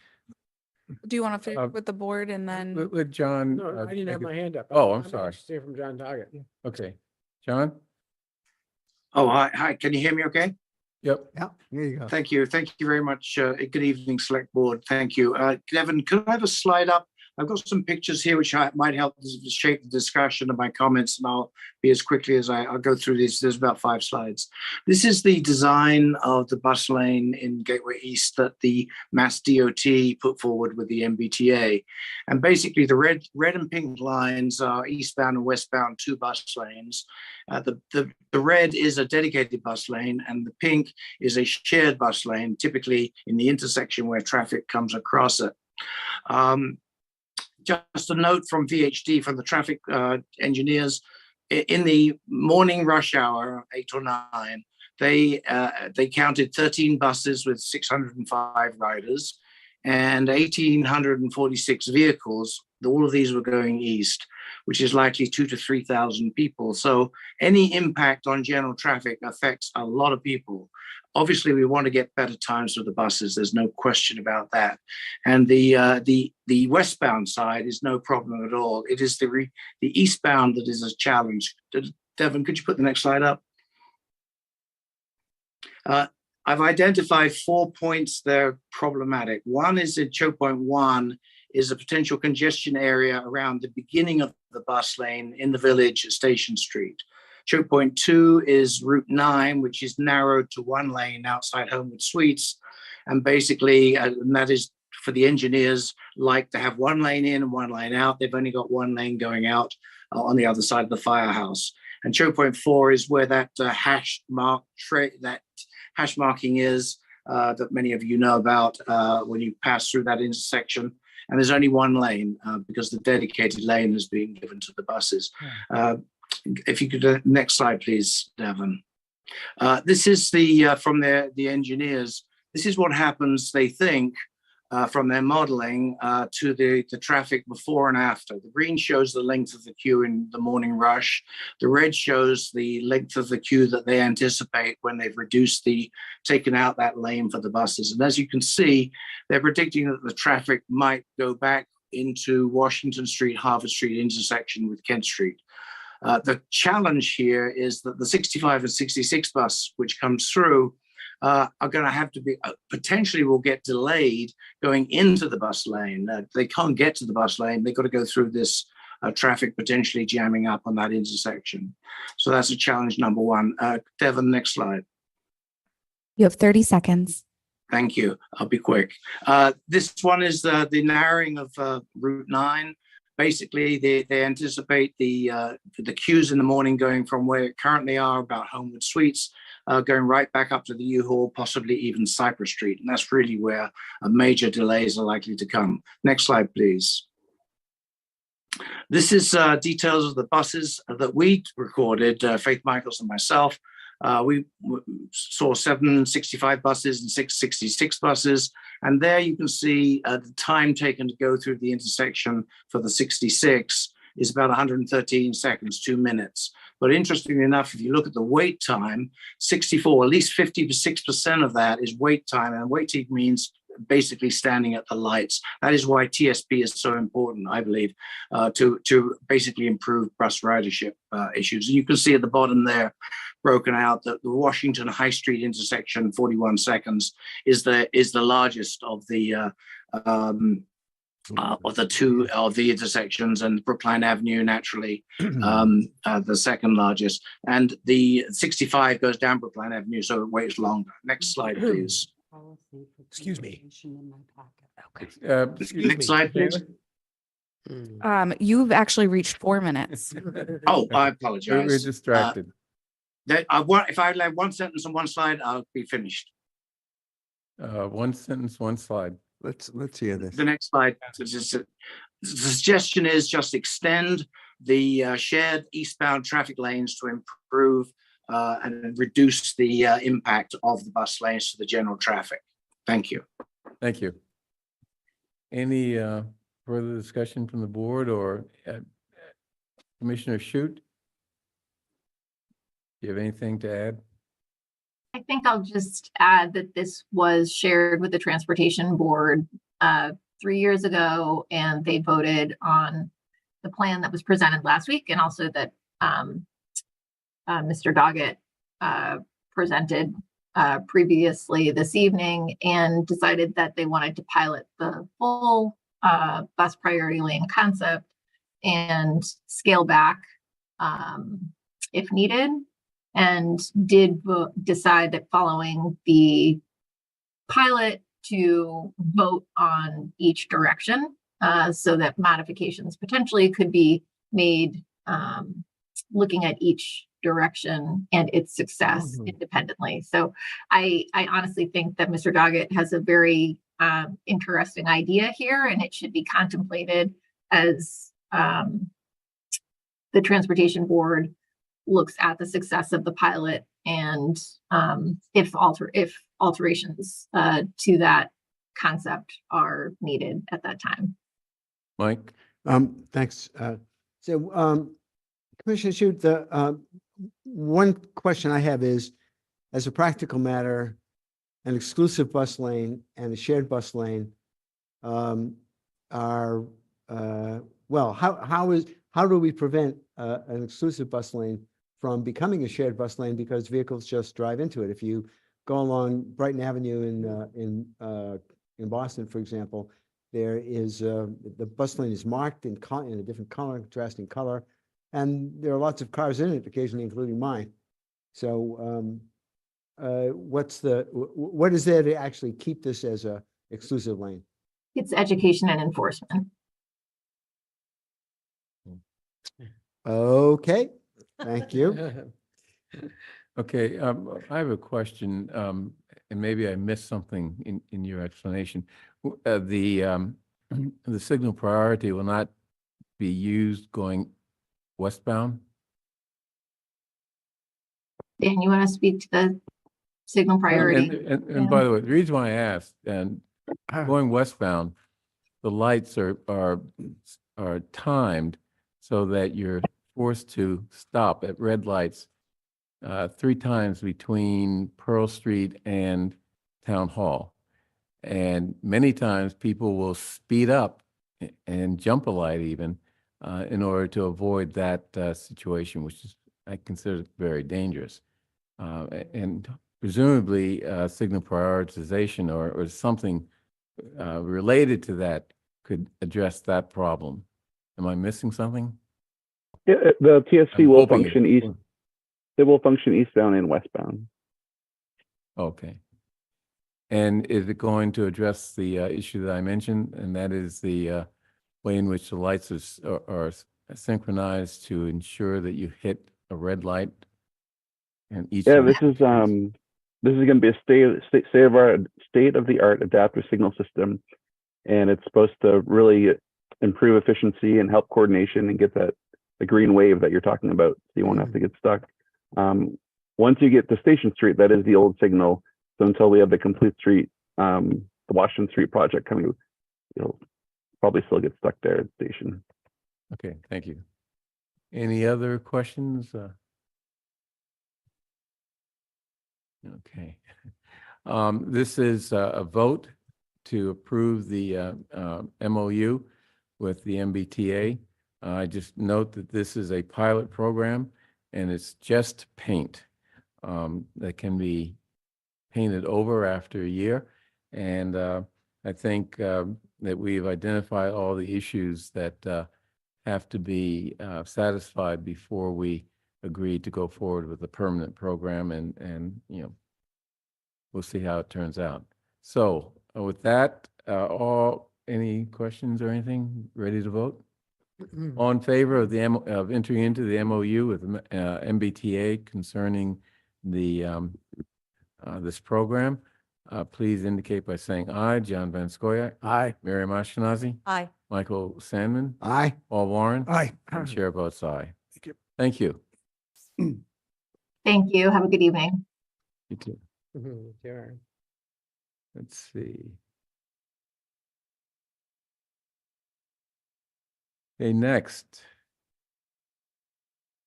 Do you want to finish Uh, with the board and then? Let John. No, I didn't have take my it. hand up. Oh, I'm sorry. anxious to hear from John Doggett. Okay. John? Oh, hi. Can you hear me okay? Yep. Yeah, there you go. Thank you. Thank you very much. Good evening, Select Board. Thank you. Devin, could I have a slide up? I've got some pictures here which might help shape the discussion of my comments, and I'll be as quickly as I'll go through these. There's about 5 slides. This is the design of the bus lane in Gateway East that the Mass DOT put forward with the MBTA. And basically the red and pink lines are eastbound and westbound 2 bus lanes. The red is a dedicated bus lane and the pink is a shared bus lane, typically in the intersection where traffic comes across it. Just a note from VHD, from the traffic engineers, in the morning rush hour, 8 or 9, they counted 13 buses with 605 riders and 1,846 vehicles. All of these were going east, which is likely 2,000 to 3,000 people. So any impact on general traffic affects a lot of people. Obviously, we want to get better times for the buses. There's no question about that. And the westbound side is no problem at all. It is the eastbound that is a challenge. Devin, could you put the next slide up? I've identified 4 points that are problematic. One is in choke point 1 is a potential congestion area around the beginning of the bus lane in the village at Station Street. Choke point 2 is Route 9, which is narrowed to 1 lane outside Homewood Suites. And basically, and that is for the engineers, like to have 1 lane in and 1 lane out. They've only got 1 lane going out on the other side of the firehouse. And choke point 4 is where that hash marking is that many of you know about when you pass through that intersection. And there's only 1 lane because the dedicated lane is being given to the buses. If you could, next slide, please, Devin. This is from the engineers. This is what happens, they think, from their modeling to the traffic before and after. The green shows the length of the queue in the morning rush. The red shows the length of the queue that they anticipate when they've taken out that lane for the buses. And as you can see, they're predicting that the traffic might go back into Washington Street, Harvard Street intersection with Kent Street. The challenge here is that the 65 and 66 bus, which comes through, are going to have to be potentially will get delayed going into the bus lane. They can't get to the bus lane. They've got to go through this traffic potentially jamming up on that intersection. So that's a challenge number 1. Devin, next slide. You have 30 seconds. Thank you. I'll be quick. This one is the narrowing of Route 9. Basically, they anticipate the queues in the morning going from where it currently are, about Homewood Suites, going right back up to the U-Haul, possibly even Cypress Street. And that's really where major delays are likely to come. Next slide, please. This is details of the buses that we recorded, Faith Michaels and myself. We saw 765 buses and 666 buses. And there you can see the time taken to go through the intersection for the 66 is about 113 seconds, 2 minutes. But interestingly enough, if you look at the wait time, 64, at least 56% of that is wait time. And wait time means basically standing at the lights. That is why TSP is so important, I believe, to basically improve bus ridership issues. And you can see at the bottom there, broken out, that the Washington High Street intersection, 41 seconds, is the largest of the two of the intersections, and Brookline Avenue naturally the second largest, and the 65 goes down Brookline Avenue, so it waits longer. Next slide, please. Excuse me. Next slide, please. You've actually reached 4 minutes. Oh, I apologize. We're distracted. If I have 1 sentence on 1 slide, I'll be finished. 1 sentence, 1 slide. Let's hear this. The next slide. The suggestion is just extend the shared eastbound traffic lanes to improve and reduce the impact of the bus lanes to the general traffic. Thank you. Thank you. Any further discussion from the board or Commissioner Shute? Do you have anything to add? I think I'll just add that this was shared with the Transportation Board 3 years ago, and they voted on the plan that was presented last week, and also that Mr. Doggett presented previously this evening, and decided that they wanted to pilot the full bus priority lane concept and scale back if needed, and did decide that following the pilot to vote on each direction so that modifications potentially could be made looking at each direction and its success independently. So I honestly think that Mr. Doggett has a very interesting idea here, and it should be contemplated as the Transportation Board looks at the success of the pilot, and if alterations to that concept are needed at that time. Mike? Thanks. Commissioner Shute, the one question I have is, as a practical matter, an exclusive bus lane and a shared bus lane are well, how do we prevent an exclusive bus lane from becoming a shared bus lane because vehicles just drive into it? If you go along Brighton Avenue in Boston, for example, there is the bus lane is marked in a different color, contrasting color, and there are lots of cars in it, occasionally including mine. So what is there to actually keep this as a exclusive lane? It's education and enforcement. Okay, thank you. Okay, I have a question, and maybe I missed something in your explanation. The signal priority will not be used going westbound? Dan, you want to speak to the signal priority? And by the way, the reason why I asked, and going westbound, the lights are timed so that you're forced to stop at red lights 3 times between Pearl Street and Town Hall. And many times people will speed up and jump a light even in order to avoid that situation, which is, I consider very dangerous. And presumably signal prioritization or something related to that could address that problem. Am I missing something? Yeah, the TSC will hoping function east. It will function eastbound and westbound. Okay. And is it going to address the issue that I mentioned, and that is the way in which the lights are synchronized to ensure that you hit a red light? And each Yeah, this is going to be a state of the art adaptive signal system, and it's supposed to really improve efficiency and help coordination and get the green wave that you're talking about, so you won't have to get stuck. Once you get to Station Street, that is the old signal. So until we have the complete street, the Washington Street project coming, you'll probably still get stuck there at the station. Okay, thank you. Any other questions? Okay. This is a vote to approve the MOU with the MBTA. I just note that this is a pilot program and it's just paint that can be painted over after a year. And I think that we've identified all the issues that have to be satisfied before we agree to go forward with the permanent program, and you know, we'll see how it turns out. So with that, any questions or anything? Ready to vote? All in favor of of entering into the MOU with MBTA concerning the this program, please indicate by saying aye. John Van Scoyac. Aye. Miriam Ashkenazi. Aye. Michael Sandman. Aye. Paul Warren. Aye. And Chair votes aye. Thank you. Thank you. Thank you. Have a good evening. You too. Sure. Let's see. Okay, next.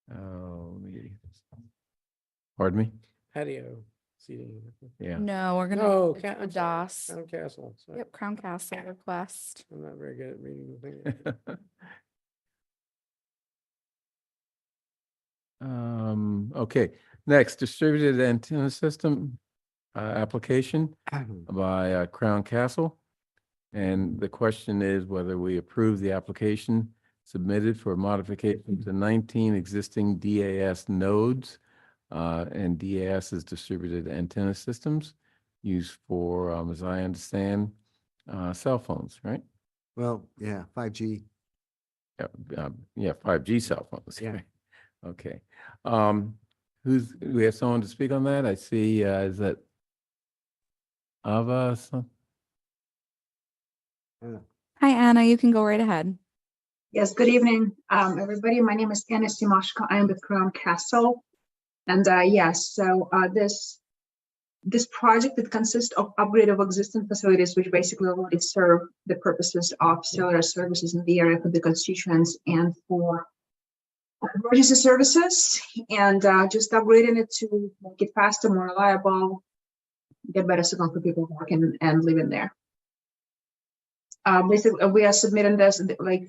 Oh, pardon me? Patio seating. Yeah. No, we're gonna. No, it's Ca- the I'm sorry, DOS. Crown Castle. Sorry. Yep, Crown Castle request. I'm not very good at reading the thing. Okay, next, distributed antenna system application by Crown Castle. And the question is whether we approve the application submitted for modification to 19 existing DAS nodes. And DAS is distributed antenna systems used for, as I understand, cell phones, right? Well, yeah, 5G. Yeah, 5G cell phones. Yeah. right. Okay. Do we have someone to speak on that? I see, is that Ava? Hi, Anna. You can go right ahead. Yes, good evening, everybody. My name is Anna Simashko. I am with Crown Castle. And yes, so this project, it consists of upgrade of existing facilities, which basically already serve the purposes of cellular services in the area for the constituents and for emergency services, and just upgrading it to make it faster, more reliable, get better signal for people working and living there. Basically, we are submitting this, like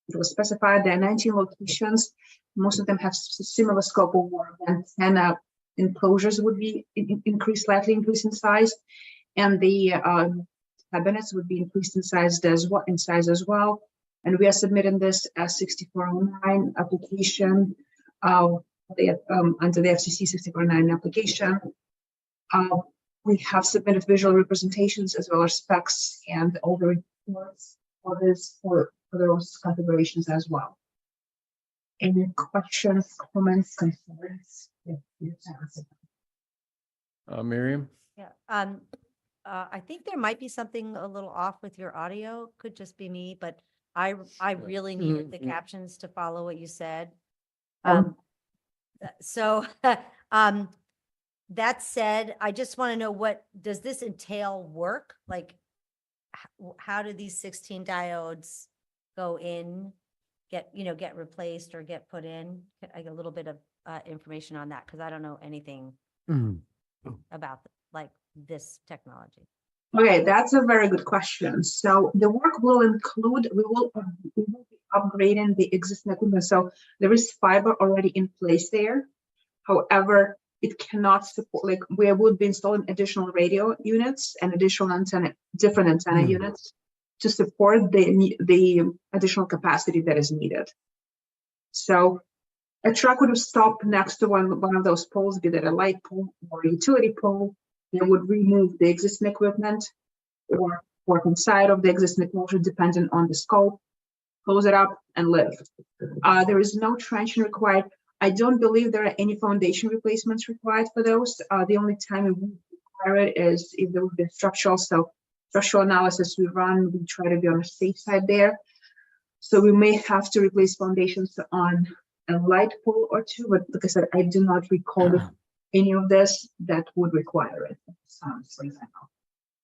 it was specified, there are 19 locations. Most of them have similar scope of work, and 10 enclosures would be slightly increased in size, and the cabinets would be increased in size as well. And we are submitting this as 6409 application under the FCC 6409 application. We have submitted visual representations as well as specs and all the reports for this for those configurations as well. Any questions, comments, concerns? Miriam? Yeah. I think there might be something a little off with your audio. Could just be me, but I really needed the captions to follow what you said. So, that said, I just want to know, what does this entail work? Like, how do these 16 diodes go in, get replaced or get put in? Like a little bit of information on that, because I don't know anything about like this technology. Okay, that's a very good question. So the work will include, we will be upgrading the existing equipment. So there is fiber already in place there. However, it cannot support, like we would be installing additional radio units and additional different antenna units to support the additional capacity that is needed. So a truck would stop next to one of those poles, be that a light pole or a utility pole. They would remove the existing equipment or work inside of the existing equipment, depending on the scope, close it up and live. There is no trenching required. I don't believe there are any foundation replacements required for those. The only time we would require it is if there would be structural. So structural analysis we run, we try to be on the safe side there. So we may have to replace foundations on a light pole or two, but like I said, I do not recall any of this that would require it. For example.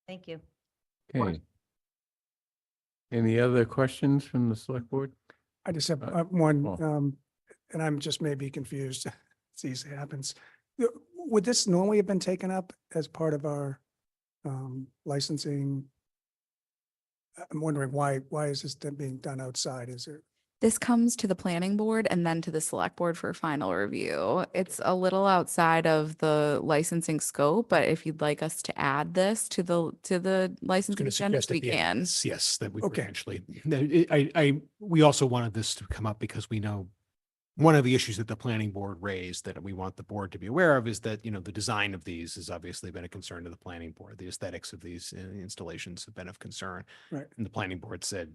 Thank you. Okay. Any other questions from the select board? I just have one, oh. and I'm just maybe confused. It's easy, it happens. Would this normally have been taken up as part of our licensing? I'm wondering why is this being done outside? Is there? This comes to the planning board and then to the select board for final review. It's a little outside of the licensing scope, but if you'd like us to add this to the licensing agenda, we can. Yes, that we Okay. potentially, we also wanted this to come up because we know one of the issues that the planning board raised that we want the board to be aware of is that, the design of these has obviously been a concern to the planning board. The aesthetics of these installations have been of concern. Right. And the planning board said,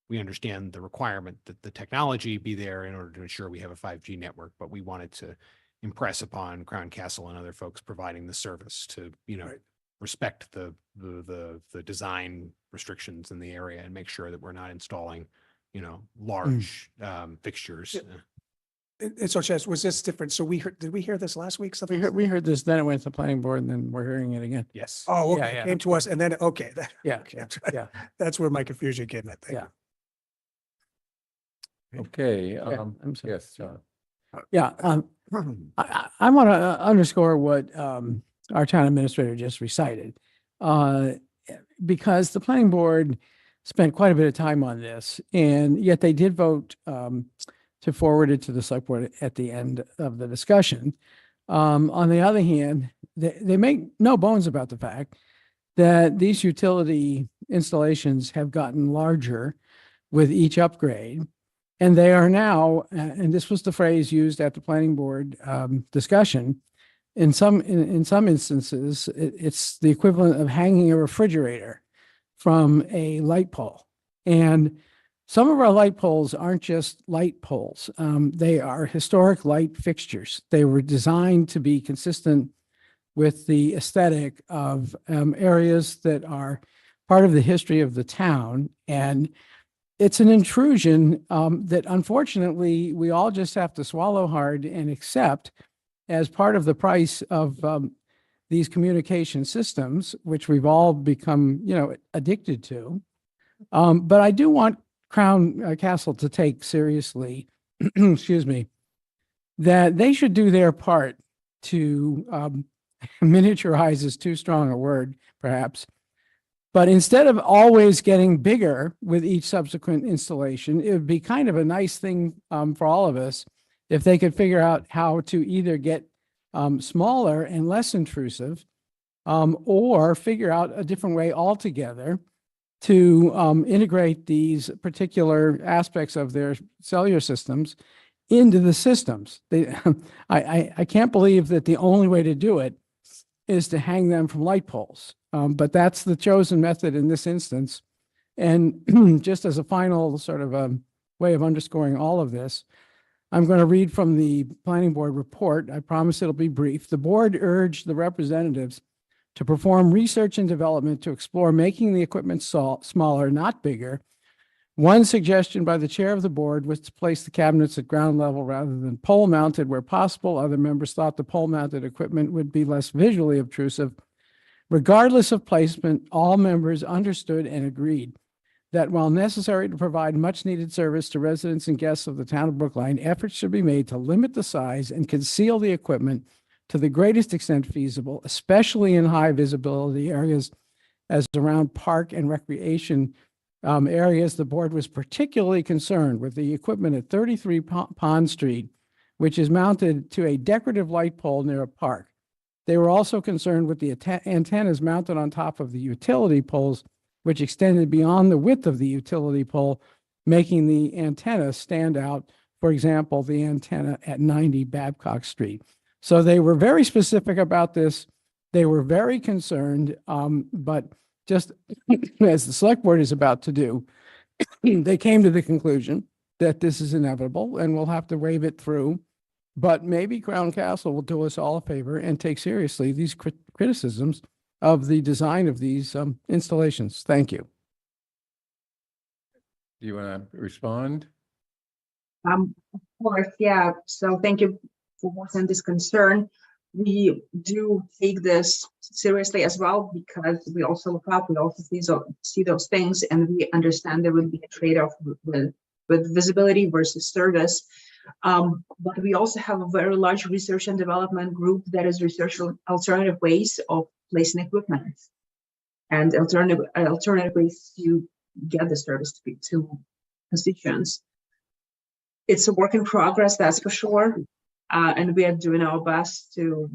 we understand the requirement that the technology be there in order to ensure we have a 5G network, but we wanted to impress upon Crown Castle and other folks providing the service to, Right. respect the design restrictions in the area and make sure that we're not installing, large fixtures. And so Chaz, was this different? So did we hear this last week? Something? We heard this, then it went to the planning board, and then we're hearing it again. Yes. Oh, Yeah, okay. yeah. It came to us and then, okay. Yeah, Okay. yeah. That's where my confusion came in. Thank Yeah. you. Okay, I'm sorry. yes, John. Yeah, I want to underscore what our town administrator just recited. Because the planning board spent quite a bit of time on this, and yet they did vote to forward it to the select board at the end of the discussion. On the other hand, they make no bones about the fact that these utility installations have gotten larger with each upgrade. And they are now, and this was the phrase used at the planning board discussion, in some instances, it's the equivalent of hanging a refrigerator from a light pole. And some of our light poles aren't just light poles. They are historic light fixtures. They were designed to be consistent with the aesthetic of areas that are part of the history of the town. And it's an intrusion that unfortunately we all just have to swallow hard and accept as part of the price of these communication systems, which we've all become, addicted to. But I do want Crown Castle to take seriously, excuse me, that they should do their part to miniaturize is too strong a word, perhaps. But instead of always getting bigger with each subsequent installation, it would be kind of a nice thing for all of us if they could figure out how to either get smaller and less intrusive, or figure out a different way altogether to integrate these particular aspects of their cellular systems into the systems. I can't believe that the only way to do it is to hang them from light poles. But that's the chosen method in this instance. And just as a final sort of way of underscoring all of this, I'm going to read from the planning board report. I promise it'll be brief. The board urged the representatives to perform research and development to explore making the equipment smaller, not bigger. One suggestion by the chair of the board was to place the cabinets at ground level rather than pole mounted where possible. Other members thought the pole mounted equipment would be less visually obtrusive. Regardless of placement, all members understood and agreed that while necessary to provide much needed service to residents and guests of the town of Brookline, efforts should be made to limit the size and conceal the equipment to the greatest extent feasible, especially in high visibility areas as around park and recreation areas. The board was particularly concerned with the equipment at 33 Pond Street, which is mounted to a decorative light pole near a park. They were also concerned with the antennas mounted on top of the utility poles, which extended beyond the width of the utility pole, making the antenna stand out. For example, the antenna at 90 Babcock Street. So they were very specific about this. They were very concerned, but just as the select board is about to do, they came to the conclusion that this is inevitable and we'll have to wave it through. But maybe Crown Castle will do us all a favor and take seriously these criticisms of the design of these installations. Thank you. Do you want to respond? Of course, yeah. So thank you for voicing this concern. We do take this seriously as well because we also look up, we also see those things, and we understand there will be a trade-off with visibility versus service. But we also have a very large research and development group that is researching alternative ways of placing equipment and alternative ways to get the service to constituents. It's a work in progress, that's for sure. And we are doing our best to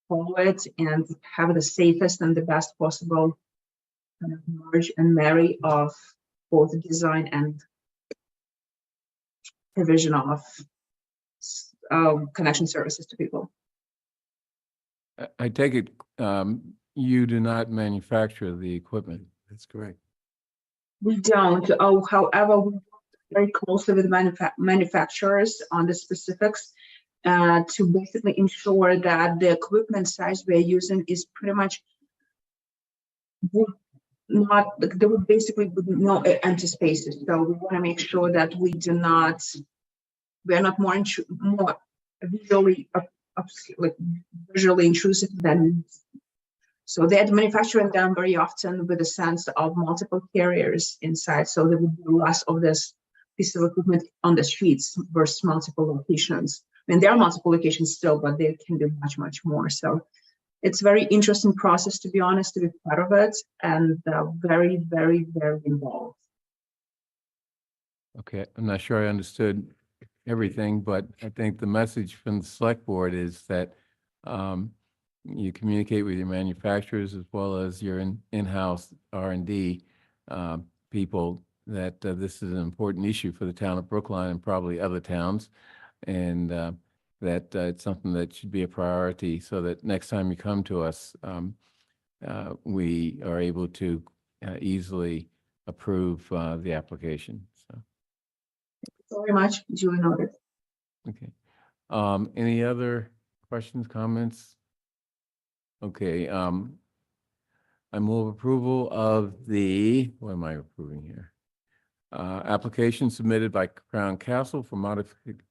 follow it and have the safest and the best possible kind of merge and marry of both design and provision of connection services to people. I take it you do not manufacture the equipment. That's correct. We don't. However, we work very closely with manufacturers on the specifics to basically ensure that the equipment size we're using is pretty much there would basically be no empty spaces. So we want to make sure that we do not We are not more visually like visually intrusive than. So they had manufacturing done very often with a sense of multiple carriers inside. So there would be less of this piece of equipment on the streets versus multiple locations. I mean, there are multiple locations still, but they can do much, much more. So it's a very interesting process, to be honest, to be part of it, and very, very, very involved. Okay, I'm not sure I understood everything, but I think the message from the select board is that you communicate with your manufacturers as well as your in-house R&D people that this is an important issue for the town of Brookline and probably other towns, and that it's something that should be a priority so that next time you come to us, we are able to easily approve the application. So, Very much, duly noted. okay. Any other questions, comments? Okay, I move approval of the, what am I approving here? Application submitted by Crown Castle for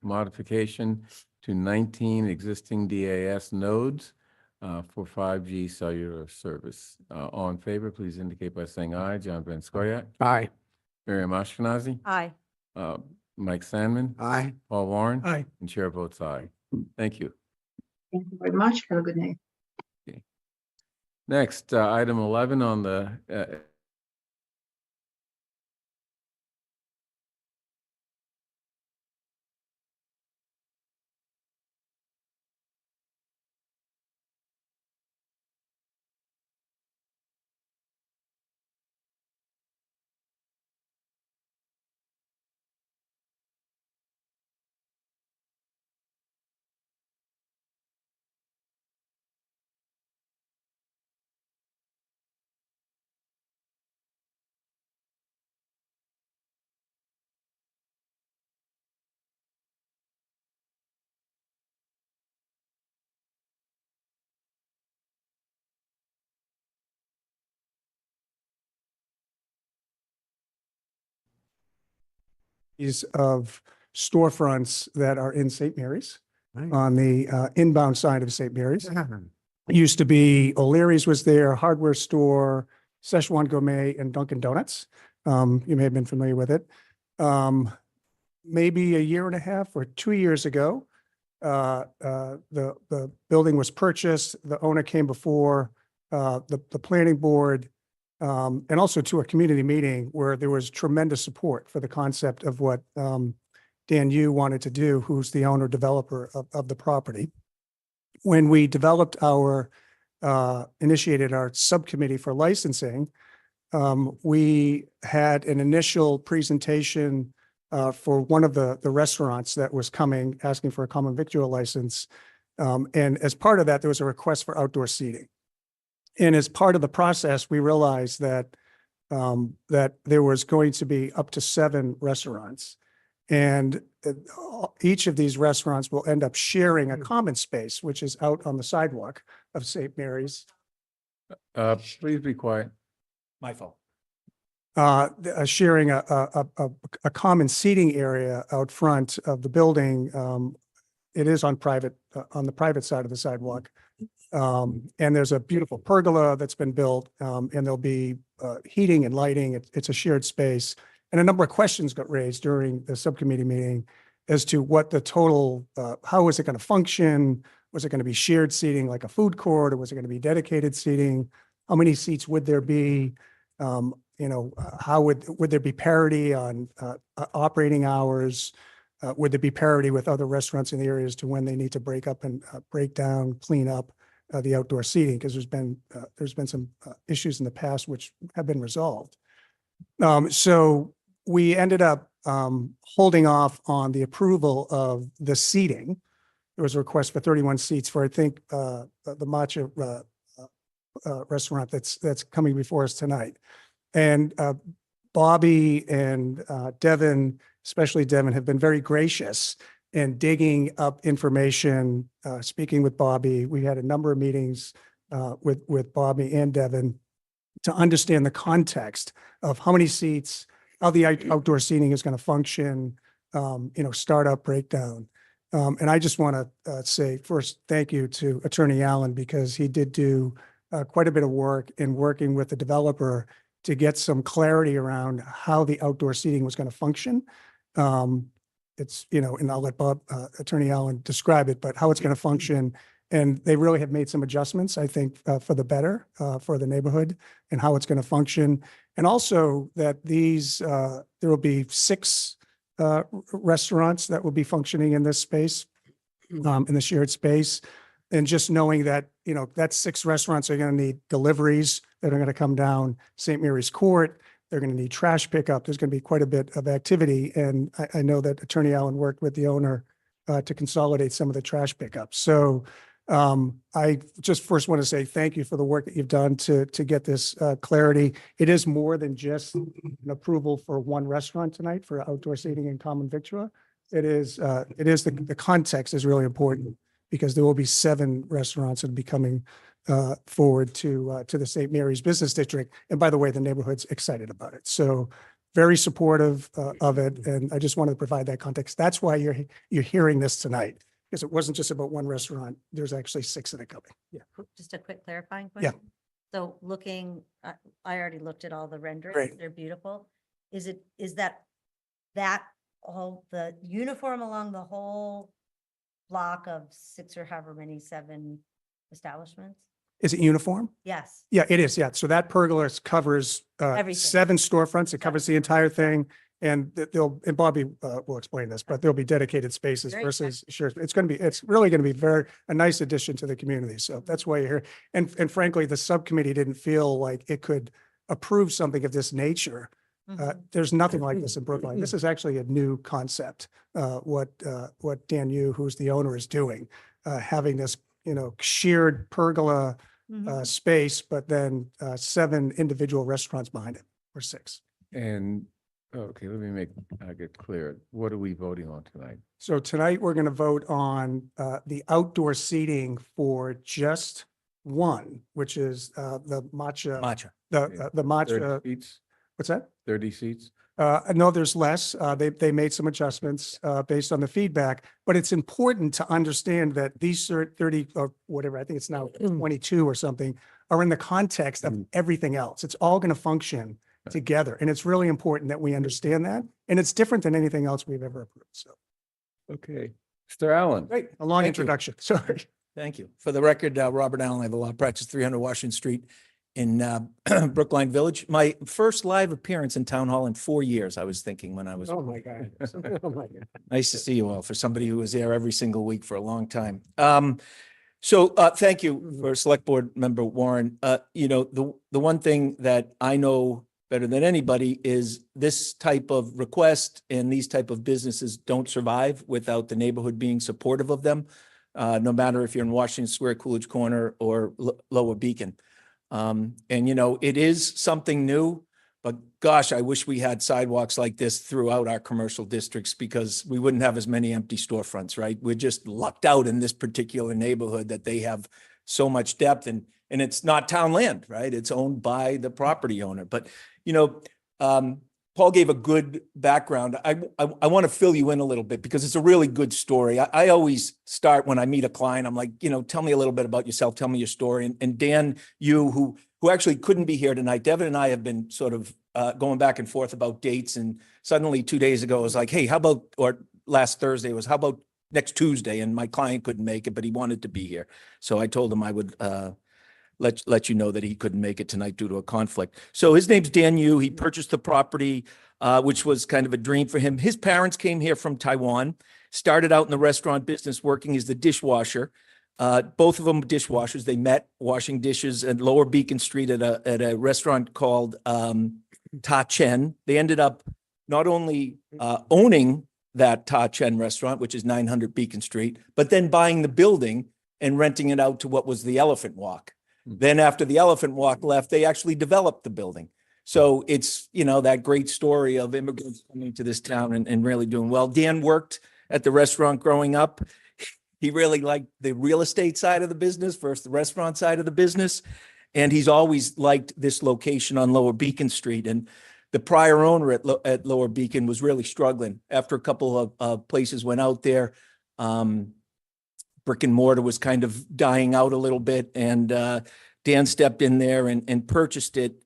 modification to 19 existing DAS nodes for 5G cellular service. All in favor, please indicate by saying aye. John Van Scoyac. Aye. Miriam Ashkenazi. Aye. Mike Sandman. Aye. Paul Warren. Aye. And chair votes aye. Thank you. Thank you very much. Have a good night. Next, item 11 on the of storefronts that are in St. Mary's Right. on the inbound side of St. Mary's. It used to be O'Leary's was there, hardware store, Szechuan Gourmet, and Dunkin' Donuts. You may have been familiar with it. Maybe a year and a half or 2 years ago, the building was purchased. The owner came before the planning board and also to a community meeting where there was tremendous support for the concept of what Dan Yu wanted to do, who's the owner developer of the property. When we developed initiated our subcommittee for licensing, we had an initial presentation for one of the restaurants that was coming, asking for a common victual license. And as part of that, there was a request for outdoor seating. And as part of the process, we realized that that there was going to be up to 7 restaurants. And each of these restaurants will end up sharing a common space, which is out on the sidewalk of St. Mary's. please be quiet. My fault. Sharing a common seating area out front of the building. It is on the private side of the sidewalk. And there's a beautiful pergola that's been built, and there'll be heating and lighting. It's a shared space. And a number of questions got raised during the subcommittee meeting as to what the total, how is it going to function? Was it going to be shared seating like a food court, or was it going to be dedicated seating? How many seats would there be? How would there be parity on operating hours? Would there be parity with other restaurants in the area as to when they need to break up and break down, clean up the outdoor seating? Because there's been some issues in the past which have been resolved. So we ended up holding off on the approval of the seating. There was a request for 31 seats for, I think, the matcha restaurant that's coming before us tonight. And Bobby and Devin, especially Devin, have been very gracious in digging up information, speaking with Bobby. We had a number of meetings with Bobby and Devin to understand the context of how many seats, how the outdoor seating is going to function, startup breakdown. And I just want to say first, thank you to Attorney Allen, because he did do quite a bit of work in working with the developer to get some clarity around how the outdoor seating was going to function. And I'll let Attorney Allen describe it, but how it's going to function. And they really have made some adjustments, I think, for the better for the neighborhood and how it's going to function. And also that there will be 6 restaurants that will be functioning in this space, in the shared space. And just knowing that, that 6 restaurants are going to need deliveries that are going to come down St. Mary's Court. They're going to need trash pickup. There's going to be quite a bit of activity. And I know that Attorney Allen worked with the owner to consolidate some of the trash pickup. So I just first want to say thank you for the work that you've done to get this clarity. It is more than just an approval for one restaurant tonight for outdoor seating and common victua. It is the context is really important, because there will be 7 restaurants that will be coming forward to the St. Mary's Business District. And by the way, the neighborhood's excited about it. So very supportive of it. And I just wanted to provide that context. That's why you're hearing this tonight, because it wasn't just about one restaurant. There's actually 6 that are coming. Yeah. Just a quick clarifying Yeah. question. So I already looked at all the renderings. Great. They're beautiful. Is that all the uniform along the whole block of 6 or however many 7 establishments? Is it uniform? Yes. Yeah, it is. Yeah. So that pergola covers Everything. 7 storefronts. It covers the entire thing. And and Bobby will explain this, but there'll be dedicated spaces Great. versus, sure, it's really going to be a nice addition to the community. So that's why you're here. And frankly, the subcommittee didn't feel like it could approve something of this nature. There's nothing like this in Brookline. This is actually a new concept. What Dan Yu, who's the owner, is doing, having this, shared pergola space, but then 7 individual restaurants behind it, or 6. And, okay, let me get clear. What are we voting on tonight? So tonight, we're going to vote on the outdoor seating for just one, which is the matcha. The matcha. 30 seats? What's that? 30 seats? No, there's less. They made some adjustments based on the feedback, but it's important to understand that these 30 or whatever, I think it's now 22 or something, are in the context of everything else. It's all going to function together. And it's really important that we understand that. And it's different than anything else we've ever approved. So, Okay. Mr. Allen. great. A long Thank you. introduction. Sorry. Thank you. For the record, Robert Allen, I have a law practice, 300 Washington Street in Brookline Village. My first live appearance in Town Hall in 4 years, I was thinking when I was. Oh, my God. Oh, my God. Nice to see you all, for somebody who was there every single week for a long time. So thank you for Select Board Member Warren. The one thing that I know better than anybody is this type of request and these type of businesses don't survive without the neighborhood being supportive of them, no matter if you're in Washington Square, Coolidge Corner, or Lower Beacon. It is something new, but gosh, I wish we had sidewalks like this throughout our commercial districts, because we wouldn't have as many empty storefronts, right? We're just lucked out in this particular neighborhood that they have so much depth, and it's not town land, right? It's owned by the property owner. But, Paul gave a good background. I want to fill you in a little bit, because it's a really good story. I always start when I meet a client, I'm like, tell me a little bit about yourself, tell me your story. And Dan, who actually couldn't be here tonight, Devin and I have been sort of going back and forth about dates. And suddenly 2 days ago, it was like, hey, or last Thursday was, how about next Tuesday? And my client couldn't make it, but he wanted to be here. So I told him I would let you know that he couldn't make it tonight due to a conflict. So his name's Dan Yu. He purchased the property, which was kind of a dream for him. His parents came here from Taiwan, started out in the restaurant business working as the dishwasher. Both of them dishwashers. They met washing dishes at Lower Beacon Street at a restaurant called Ta Chen. They ended up not only owning that Ta Chen restaurant, which is 900 Beacon Street, but then buying the building and renting it out to what was the Elephant Walk. Then after the Elephant Walk left, they actually developed the building. So it's, that great story of immigrants coming to this town and really doing well. Dan worked at the restaurant growing up. He really liked the real estate side of the business versus the restaurant side of the business. And he's always liked this location on Lower Beacon Street. And the prior owner at Lower Beacon was really struggling. After a couple of places went out there, brick and mortar was kind of dying out a little bit, and Dan stepped in there and purchased it.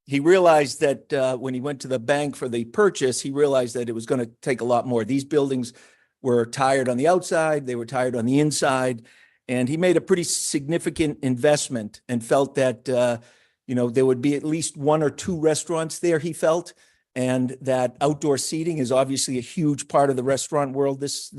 He realized that when he went to the bank for the purchase, he realized that it was going to take a lot more. These buildings were tired on the outside, they were tired on the inside, and he made a pretty significant investment and felt that there would be at least 1 or 2 restaurants there, he felt, and that outdoor seating is obviously a huge part of the restaurant world this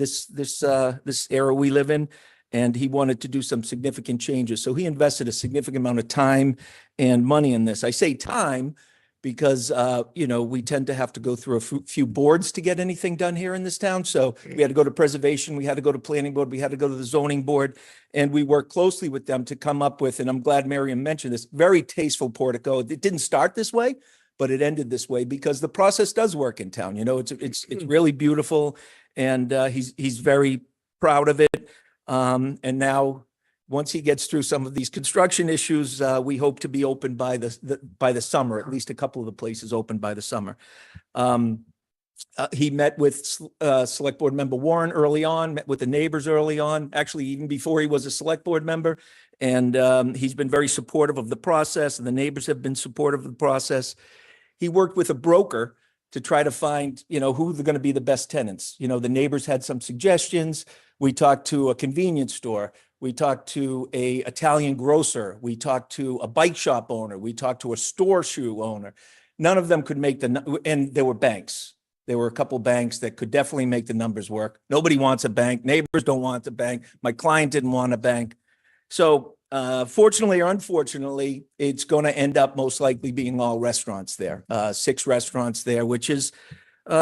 era we live in, and he wanted to do some significant changes. So he invested a significant amount of time and money in this. I say time because we tend to have to go through a few boards to get anything done here in this town. So we had to go to preservation, we had to go to planning board, we had to go to the zoning board, and we worked closely with them to come up with, and I'm glad Miriam mentioned this, very tasteful portico. It didn't start this way, but it ended this way because the process does work in town. It's really beautiful, and he's very proud of it. And now, once he gets through some of these construction issues, we hope to be open by the summer, at least a couple of the places open by the summer. He met with Select Board Member Warren early on, met with the neighbors early on, actually even before he was a Select Board member. And he's been very supportive of the process, and the neighbors have been supportive of the process. He worked with a broker to try to find, who are going to be the best tenants. The neighbors had some suggestions. We talked to a convenience store. We talked to a Italian grocer. We talked to a bike shop owner. We talked to a store shoe owner. None of them could make and there were banks. There were a couple banks that could definitely make the numbers work. Nobody wants a bank. Neighbors don't want a bank. My client didn't want a bank. So fortunately or unfortunately, it's going to end up most likely being all restaurants there, 6 restaurants there, which is,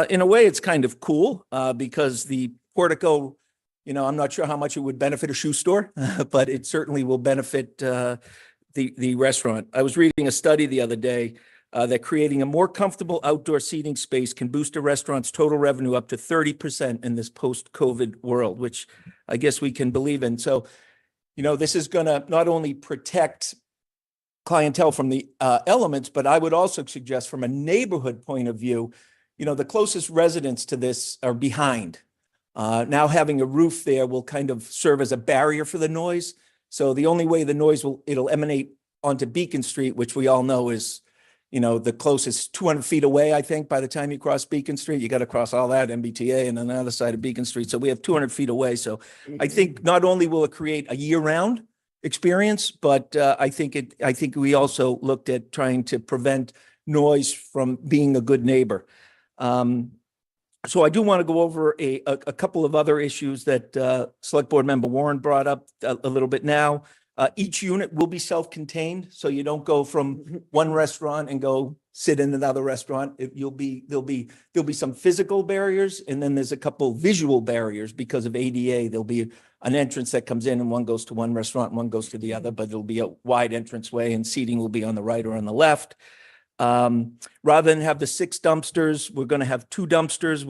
in a way, it's kind of cool because the portico, I'm not sure how much it would benefit a shoe store, but it certainly will benefit the restaurant. I was reading a study the other day that creating a more comfortable outdoor seating space can boost a restaurant's total revenue up to 30% in this post-COVID world, which I guess we can believe in. So, this is going to not only protect clientele from the elements, but I would also suggest from a neighborhood point of view, the closest residents to this are behind. Now having a roof there will kind of serve as a barrier for the noise. So the only way the noise it'll emanate onto Beacon Street, which we all know is, the closest 200 feet away, I think, by the time you cross Beacon Street. You got to cross all that MBTA and on the other side of Beacon Street. So we have 200 feet away. So I think not only will it create a year-round experience, but I think we also looked at trying to prevent noise from being a good neighbor. So I do want to go over a couple of other issues that Select Board Member Warren brought up a little bit now. Each unit will be self-contained, so you don't go from one restaurant and go sit in another restaurant. There'll be some physical barriers, and then there's a couple visual barriers because of ADA. There'll be an entrance that comes in, and one goes to one restaurant, and one goes to the other, but it'll be a wide entranceway, and seating will be on the right or on the left. Rather than have the 6 dumpsters, we're going to have 2 dumpsters.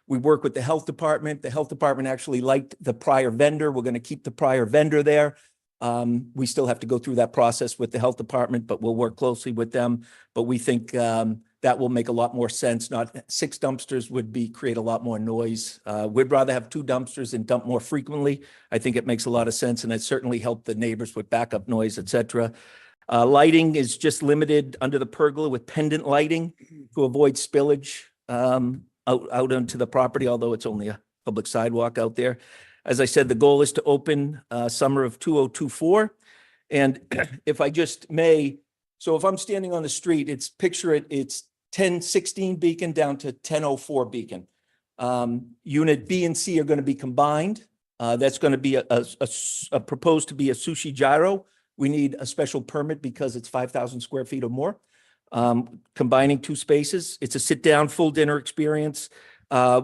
We work with the health department. The health department actually liked the prior vendor. We're going to keep the prior vendor there. We still have to go through that process with the health department, but we'll work closely with them. But we think that will make a lot more sense. Not 6 dumpsters would create a lot more noise. We'd rather have 2 dumpsters and dump more frequently. I think it makes a lot of sense, and it certainly helped the neighbors with backup noise, et cetera. Lighting is just limited under the pergola with pendant lighting to avoid spillage out onto the property, although it's only a public sidewalk out there. As I said, the goal is to open summer of 2024. And if I just may, so if I'm standing on the street, it's 1016 Beacon down to 1004 Beacon. Unit B and C are going to be combined. That's going to be proposed to be a sushi gyro. We need a special permit because it's 5,000 square feet or more. Combining 2 spaces. It's a sit-down full dinner experience.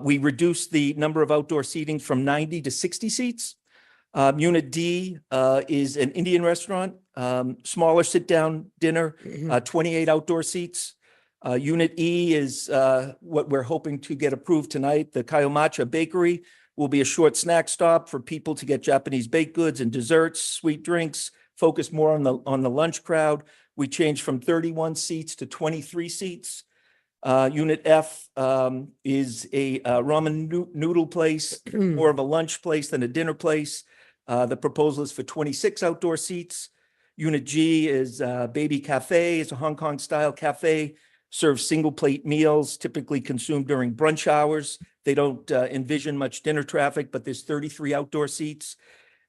We reduced the number of outdoor seating from 90 to 60 seats. Unit D is an Indian restaurant, smaller sit-down dinner, 28 outdoor seats. Unit E is what we're hoping to get approved tonight. The Kayomacha Bakery will be a short snack stop for people to get Japanese baked goods and desserts, sweet drinks, focus more on the lunch crowd. We changed from 31 seats to 23 seats. Unit F is a ramen noodle place, more of a lunch place than a dinner place. The proposal is for 26 outdoor seats. Unit G is Baby Cafe. It's a Hong Kong style cafe, serves single plate meals typically consumed during brunch hours. They don't envision much dinner traffic, but there's 33 outdoor seats.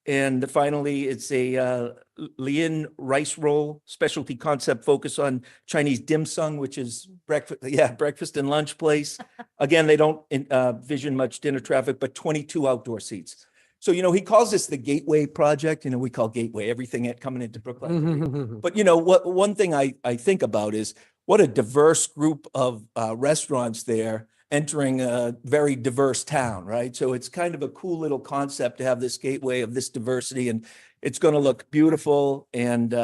And finally, it's a Lian rice roll specialty concept focus on Chinese dim sum, which is breakfast and lunch place. Again, they don't envision much dinner traffic, but 22 outdoor seats. So, he calls this the Gateway Project. We call Gateway everything coming into Brookline. But, one thing I think about is what a diverse group of restaurants there entering a very diverse town, right? So it's kind of a cool little concept to have this gateway of this diversity, and it's going to look beautiful. And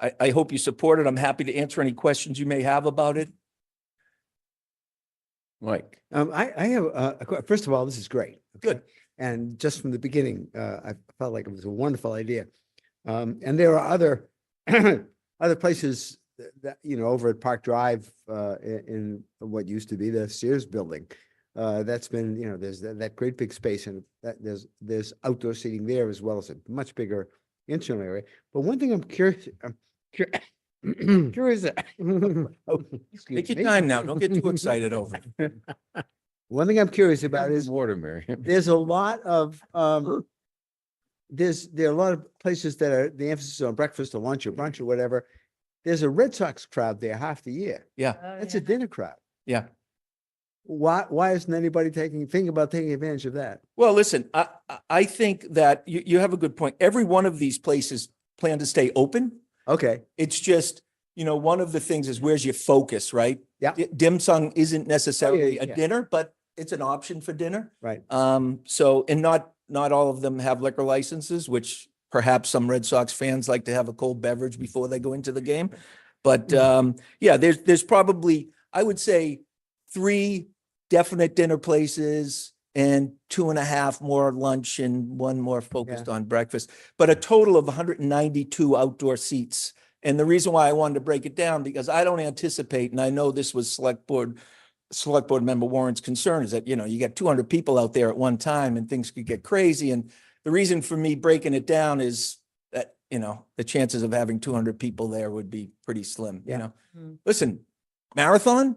I hope you support it. I'm happy to answer any questions you may have about it. Mike. I have, first of all, this is great. Good. And just from the beginning, I felt like it was a wonderful idea. And there are other, other places that, over at Park Drive, in what used to be the Sears building. That's been, there's that great big space, and there's outdoor seating there as well as a much bigger internal area. But one thing I'm curious, curious. Take your time now. Don't get too excited over it. One thing I'm curious about is water, Mary. there's a lot of there are a lot of places that are the emphasis on breakfast or lunch or brunch or whatever. There's a Red Sox crowd there half the year. Yeah. That's a dinner crowd. Yeah. Why isn't anybody thinking about taking advantage of that? Well, listen, I think that you have a good point. Every one of these places plan to stay open. Okay. It's just, one of the things is where's your focus, right? Yeah. Dim sum isn't necessarily a yeah. dinner, but it's an option for dinner. Right. So, and not all of them have liquor licenses, which perhaps some Red Sox fans like to have a cold beverage before they go into the game. But yeah, there's probably, I would say, 3 definite dinner places and 2.5 more lunch and 1 more focused on breakfast, but a total of 192 outdoor seats. And the reason why I wanted to break it down, because I don't anticipate, and I know this was select board member Warren's concern, is that, you get 200 people out there at one time and things could get crazy. And the reason for me breaking it down is that, the chances of having 200 people there would be pretty slim, Listen, marathon,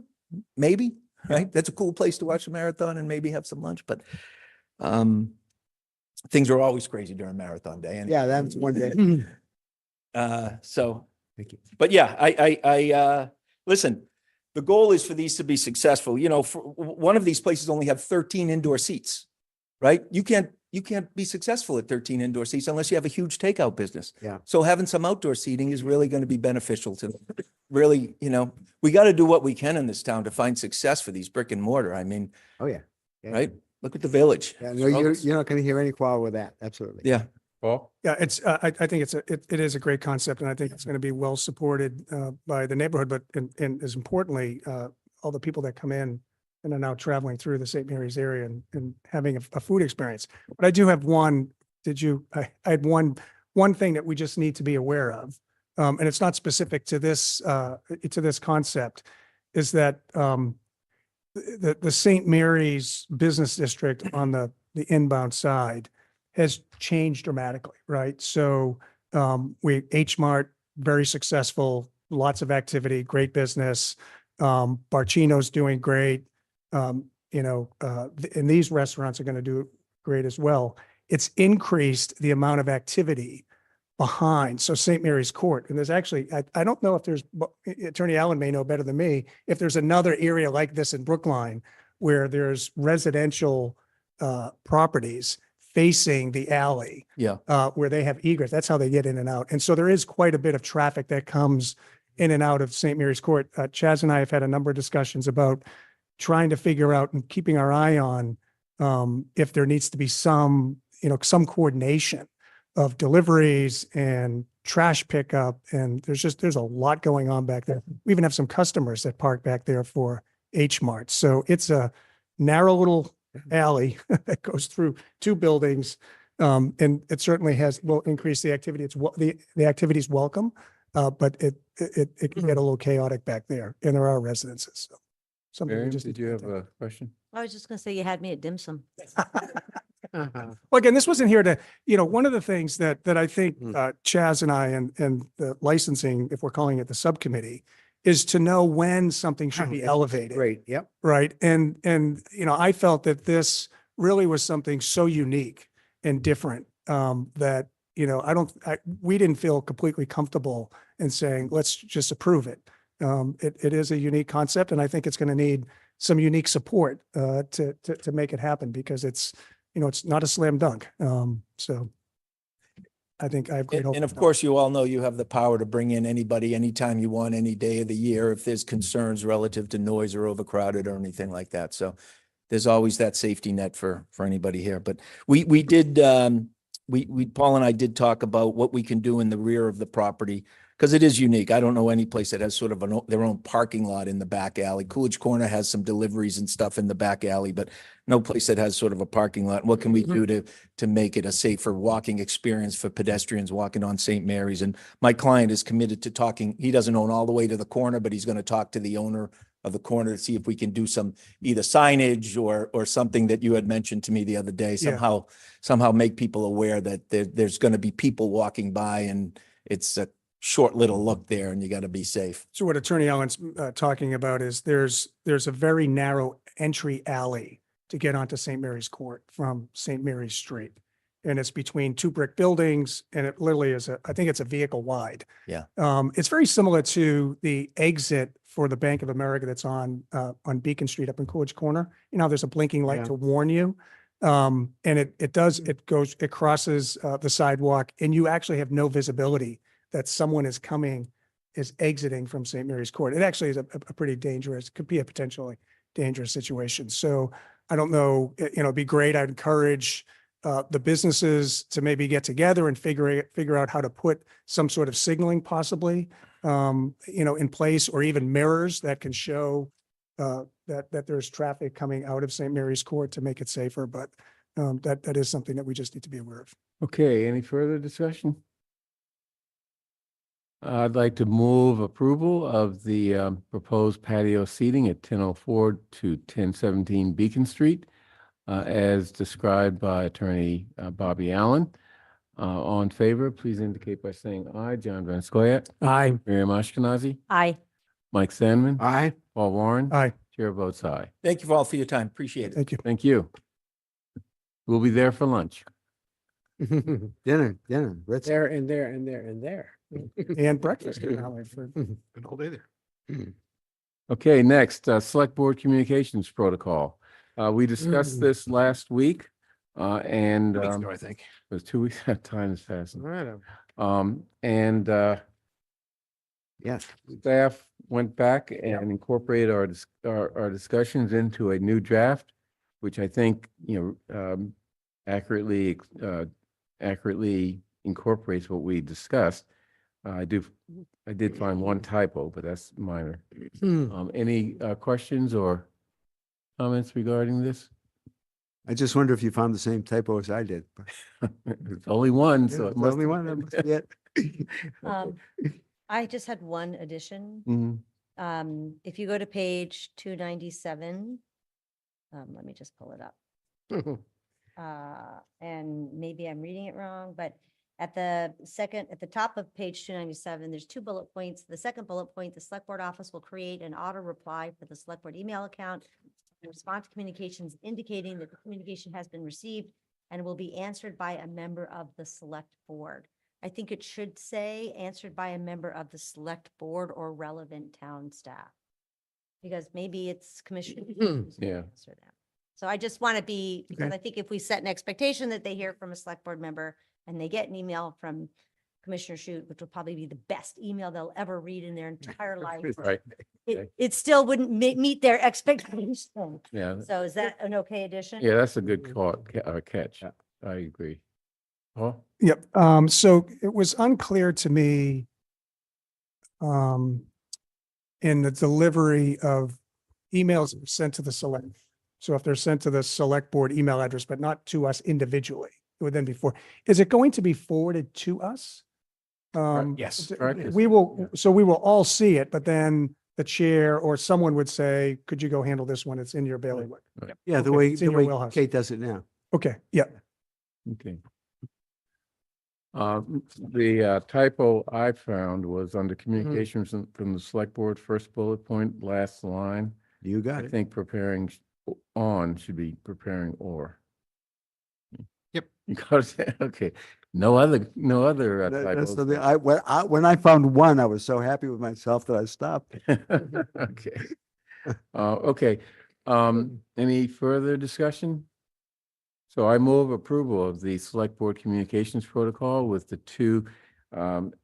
maybe, right? That's a cool place to watch a marathon and maybe have some lunch, but things are always crazy during marathon day. And Yeah, that's one day. so, Thank you. but yeah, I listen, the goal is for these to be successful. For one of these places only have 13 indoor seats, right? You can't be successful at 13 indoor seats unless you have a huge takeout business. Yeah. So having some outdoor seating is really going to be beneficial to them. Really, we got to do what we can in this town to find success for these brick and mortar. I mean, Oh, yeah. Yeah. right? Look at the village. Yeah, no, you're not going to hear any quarrel with that. Absolutely. Yeah. Paul? Yeah, I think it is a great concept, and I think it's going to be well supported by the neighborhood, but and as importantly, all the people that come in and are now traveling through the St. Mary's area and having a food experience. But I do have one. I had one thing that we just need to be aware of, and it's not specific to this concept, is that the St. Mary's business district on the inbound side has changed dramatically, right? So H Mart, very successful, lots of activity, great business. Barcino's doing great. And these restaurants are going to do great as well. It's increased the amount of activity behind. So St. Mary's Court, and there's actually, I don't know if there's, Attorney Allen may know better than me, if there's another area like this in Brookline where there's residential properties facing the alley. Yeah. Where they have egress. That's how they get in and out. And so there is quite a bit of traffic that comes in and out of St. Mary's Court. Chaz and I have had a number of discussions about trying to figure out and keeping our eye on if there needs to be some coordination of deliveries and trash pickup. And there's a lot going on back there. We even have some customers that park back there for H Mart. So it's a narrow little alley that goes through 2 buildings. And it certainly will increase the activity. The activity is welcome. But it can get a little chaotic back there, and there are residences. So something we Miriam, just did need you to have think a question? I was just gonna say you had me at dim sum. Well, again, this wasn't here to, one of the things that I think Chaz and I and the licensing, if we're calling it the subcommittee, is to know when something should be elevated. Great, yep. Right. And, I felt that this really was something so unique and different that, we didn't feel completely comfortable in saying, let's just approve it. It is a unique concept, and I think it's going to need some unique support to make it happen, because it's not a slam dunk. So I think I have great hope. And of course, you all know you have the power to bring in anybody anytime you want, any day of the year, if there's concerns relative to noise or overcrowded or anything like that. So there's always that safety net for anybody here. But we did, Paul and I did talk about what we can do in the rear of the property, because it is unique. I don't know any place that has sort of their own parking lot in the back alley. Coolidge Corner has some deliveries and stuff in the back alley, but no place that has sort of a parking lot. What can we do to make it a safer walking experience for pedestrians walking on St. Mary's? And my client is committed to talking. He doesn't own all the way to the corner, but he's going to talk to the owner of the corner to see if we can do some either signage or something that you had mentioned to me the other day. Yeah. Somehow make people aware that there's going to be people walking by, and it's a short little look there, and you got to be safe. So what Attorney Allen's talking about is there's a very narrow entry alley to get onto St. Mary's Court from St. Mary's Street. And it's between two brick buildings, and it literally is I think it's a vehicle wide. Yeah. It's very similar to the exit for the Bank of America that's on Beacon Street up in Coolidge Corner. There's a blinking light to warn you. And it crosses the sidewalk, and you actually have no visibility that someone is exiting from St. Mary's Court. It actually is a pretty dangerous, could be a potentially dangerous situation. So I don't know, it'd be great. I'd encourage the businesses to maybe get together and figure out how to put some sort of signaling possibly, in place, or even mirrors that can show that there's traffic coming out of St. Mary's Court to make it safer. But that is something that we just need to be aware of. Okay, any further discussion? I'd like to move approval of the proposed patio seating at 1004 to 1017 Beacon Street, as described by Attorney Bobby Allen. All in favor, please indicate by saying aye. John Van Scoyac. Aye. Miriam Ashkenazi. Aye. Mike Sandman. Aye. Paul Warren. Aye. Chair votes aye. Thank you all for your time. Appreciate it. Thank you. Thank you. We'll be there for lunch. Dinner. Let's. There and there and there and there. And breakfast. For Good whole day there. Okay, next, Select Board Communications Protocol. We discussed this last week, and Weeks ago, I think. it was 2 weeks. Time is passing. Right. And Yes. staff went back and incorporated our discussions into a new draft, which I think, accurately incorporates what we discussed. I did find one typo, but that's minor. Any questions or comments regarding this? I just wonder if you found the same typo as I did. It's only one, so Yeah, it it's must only one, that must be it. I just had one addition. Mhm. If you go to page 297, let me just pull it up. And maybe I'm reading it wrong, but at the top of page 297, there's 2 bullet points. The second bullet point, the select board office will create an auto reply for the select board email account and respond to communications indicating that the communication has been received and will be answered by a member of the select board. I think it should say answered by a member of the select board or relevant town staff. Because maybe it's Commissioner. who's gonna Yeah. answer that. So I just want to because I think if we set an expectation that they hear from a select board member and they get an email from Commissioner Shute, which will probably be the best email they'll ever read in their entire life. Right. It still wouldn't meet their expectations. Yeah. So is that an okay addition? Yeah, that's a good catch. I agree. Paul? Yep. So it was unclear to me in the delivery of emails that were sent to the select. So if they're sent to the select board email address, but not to us individually, it would then be is it going to be forwarded to us? Yes. Practice. We will, so we will all see it, but then the chair or someone would say, could you go handle this one? It's in your bailiwick. Yeah, Okay, it's in the your way wheelhouse. Kate does it now. Okay, yeah. Okay. The typo I found was under communications from the select board, first bullet point, last line. You got I it. think preparing on should be preparing or. Yep. You got it. Okay. No other That's typos. something when I found one, I was so happy with myself that I stopped. Okay. Okay. Any further discussion? So I move approval of the select board communications protocol with the two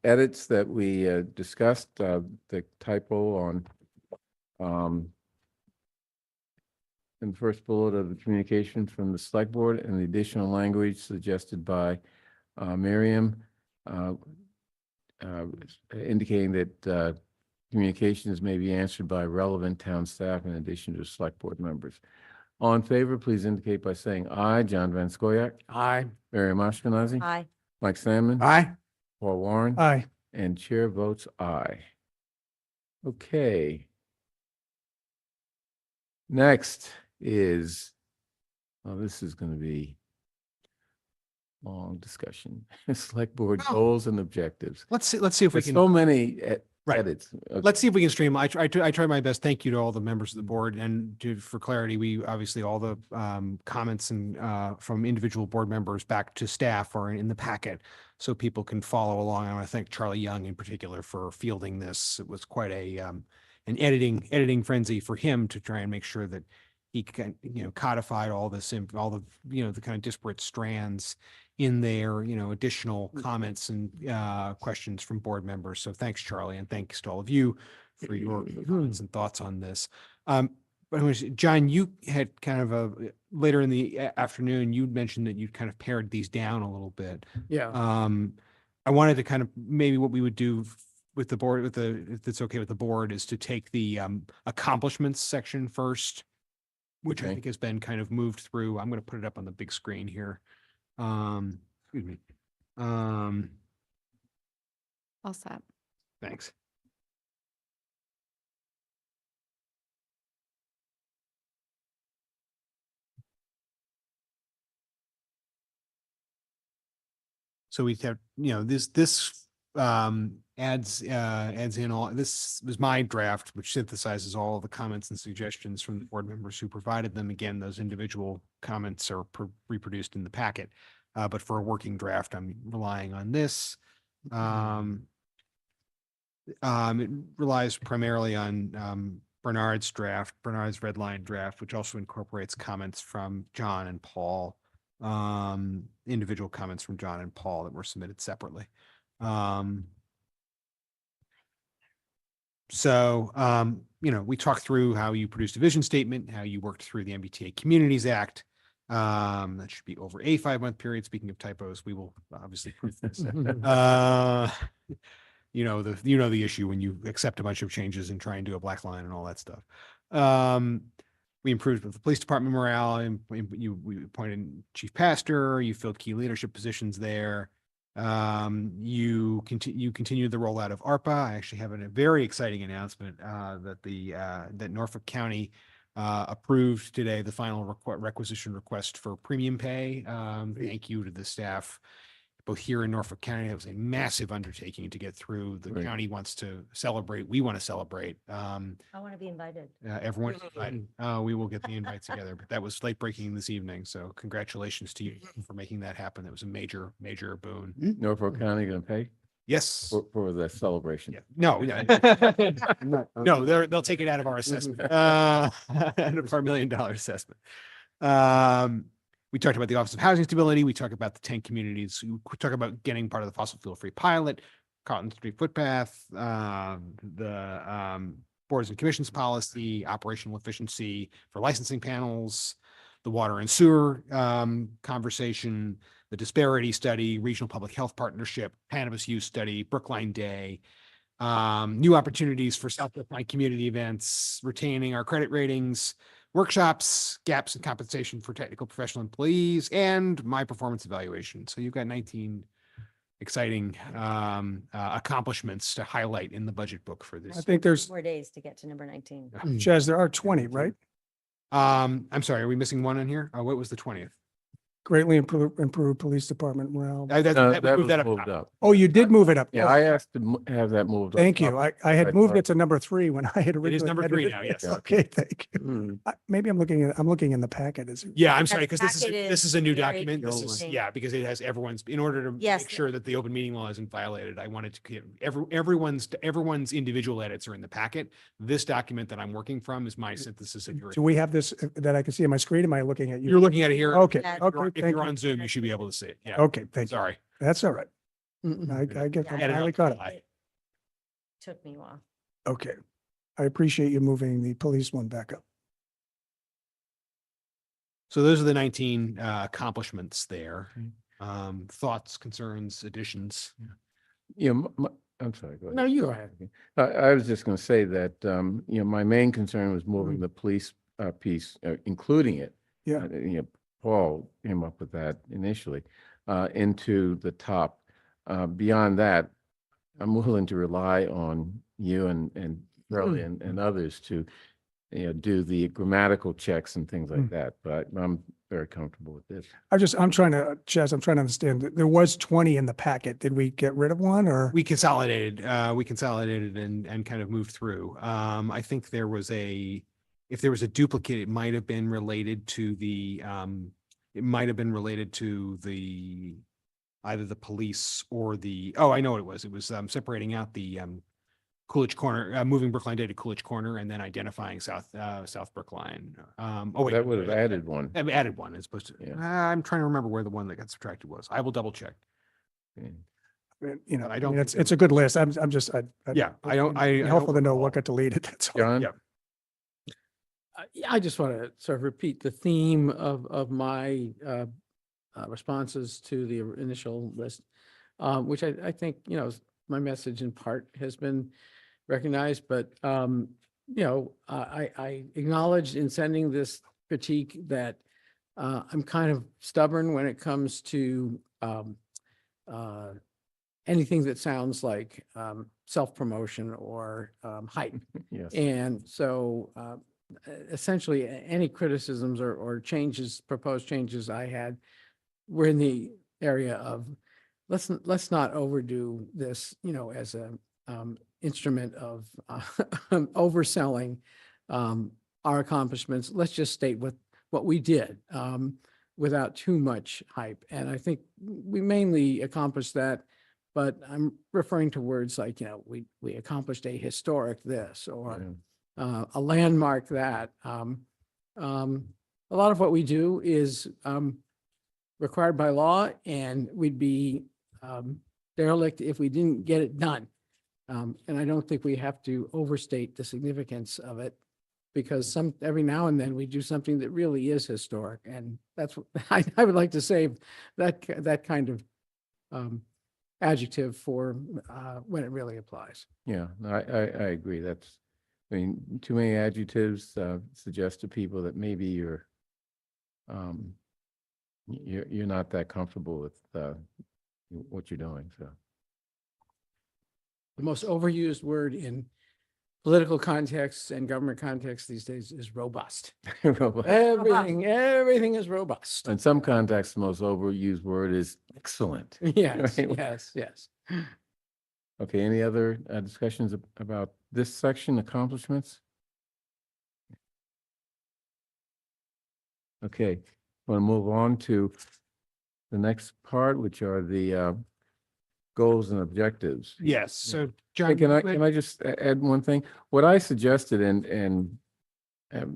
edits that we discussed, the typo on in the first bullet of the communication from the select board and the additional language suggested by Miriam, indicating that communications may be answered by relevant town staff in addition to select board members. All in favor, please indicate by saying aye. John Van Scoyac. Aye. Miriam Ashkenazi. Aye. Mike Sandman. Aye. Paul Warren. Aye. And chair votes aye. Okay. Next is, well, this is going to be long discussion. Select board Well, goals and objectives. Let's see if we There's can. so many Right. edits. Let's see if we can stream. I try my best. Thank you to all the members of the board, and for clarity, we obviously all the comments and from individual board members back to staff are in the packet, so people can follow along. I want to thank Charlie Young in particular for fielding this. It was quite an editing frenzy for him to try and make sure that he can codified all this, all the the kind of disparate strands in there, additional comments and questions from board members. So thanks, Charlie, and thanks to all of you for your comments and thoughts on this. But anyways, John, you had kind of later in the afternoon, you mentioned that you'd kind of pared these down a little bit. Yeah. I wanted to kind of maybe what we would do with the board, if it's okay with the board, is to take the accomplishments section first, which I Okay. think has been kind of moved through. I'm going to put it up on the big screen here. Excuse me. All set. Thanks. So we have, this adds in all, this was my draft, which synthesizes all of the comments and suggestions from the board members who provided them. Again, those individual comments are reproduced in the packet. But for a working draft, I'm relying on this. It relies primarily on Bernard's red line draft, which also incorporates comments from John and Paul, individual comments from John and Paul that were submitted separately. We talked through how you produced a vision statement, how you worked through the MBTA Communities Act. That should be over a 5-month period. Speaking of typos, we will obviously proof this. The issue when you accept a bunch of changes and try and do a black line and all that stuff. We improved with the police department morale, and we appointed chief pastor. You filled key leadership positions there. You continued the rollout of ARPA. I actually have a very exciting announcement that Norfolk County approved today the final requisition request for premium pay. Thank you to the staff both here in Norfolk County. It was a massive undertaking to get through. The Right. county wants to celebrate. We want to celebrate. I want to be invited. Everyone is invited. We will get the invites together, but that was late breaking this evening. So congratulations to you for making that happen. That was a major, major boon. Norfolk County going to pay Yes. for the celebration. Yeah. No, no, they'll take it out of our assessment, out of our $1 million assessment. We talked about the Office of Housing Stability. We talked about the 10 communities. We talk about getting part of the fossil fuel free pilot, Carlton Street footpath, the boards and commissions policy, operational efficiency for licensing panels, the water and sewer conversation, the disparity study, regional public health partnership, cannabis use study, Brookline Day, new opportunities for South Brookline community events, retaining our credit ratings, workshops, gaps in compensation for technical professional employees, and my performance evaluation. So you've got 19 exciting accomplishments to highlight in the budget book for I this. think there's, 4 days to get to number 19. Chaz, there are 20, right? I'm sorry, are we missing one on here? What was the 20th? Greatly improve police department morale. We No, moved that was that up. moved up. Oh, you did move it up. Yeah, Oh, I asked to have that moved up. thank you. I had moved it to number 3 when I had It is originally. number had 3 now, yes. Okay, thank you. Hmm. Maybe I'm looking in the packet. Is it? Yeah, I'm sorry, because this packet is is a new very document. This is, confusing. yeah, because it has everyone's, in order to Yes. make sure that the open meeting law isn't violated, I wanted to get everyone's individual edits are in the packet. This document that I'm working from is my synthesis of your. Do we have this that I can see on my screen? Am I looking at you? You're looking at it here. Okay, Yeah. okay, If thank you're you. on Zoom, you should be able to see it. Yeah. Okay, thank you. Sorry. That's all right. Mm-mm. I get, I'm Edit finally out caught up. July. Took me a while. Okay. I appreciate you moving the police one back up. So those are the 19 accomplishments there. Thoughts, concerns, additions. Yeah, I'm sorry, go ahead. No, you go ahead. I was just going to say that, my main concern was moving Mm. the police piece, including it. Yeah. Paul came up with that initially, into the top. Beyond that, I'm willing to rely on you and Shirley and others to, do the grammatical checks and things like that. But I'm very comfortable with this. I'm trying to, Chaz, I'm trying to understand. There was 20 in the packet. Did we get rid of one or? We consolidated and kind of moved through. I think if there was a duplicate, it might have been related to either the police or I know what it was. It was separating out the Coolidge Corner, moving Brookline Day to Coolidge Corner and then identifying South Brookline. Wait, That would have added one. I added one as opposed to, Yeah. I'm trying to remember where the one that got subtracted was. I will double check. Yeah. I I don't mean, think it's a good list. I'm just, Yeah, I don't- it'd be helpful to know what got deleted. That's all. John? Yeah. Yeah, I just want to sort of repeat the theme of my responses to the initial list, which I think, my message in part has been recognized, but, I acknowledged in sending this critique that I'm kind of stubborn when it comes to anything that sounds like self-promotion or hype. Yes. And so essentially, any criticisms or changes, proposed changes I had were in the area of, let's not overdo this, as a instrument of overselling our accomplishments. Let's just state what we did without too much hype. And I think we mainly accomplished that, but I'm referring to words like, we accomplished a historic this or a landmark that. A lot of what we do is required by law, and we'd be derelict if we didn't get it done. And I don't think we have to overstate the significance of it, because every now and then we do something that really is historic, and that's what I would like to save that kind of adjective for when it really applies. Yeah, no, I agree. Too many adjectives suggest to people that maybe you're not that comfortable with what you're doing. So The most overused word in political contexts and government contexts these days is robust. Everything is robust. in some contexts, the most overused word is excellent. Yes, Right? yes. Okay, any other discussions about this section, accomplishments? Okay, want to move on to the next part, which are the goals and objectives. Yes. So Hey, John, can I just add one thing? What I suggested, and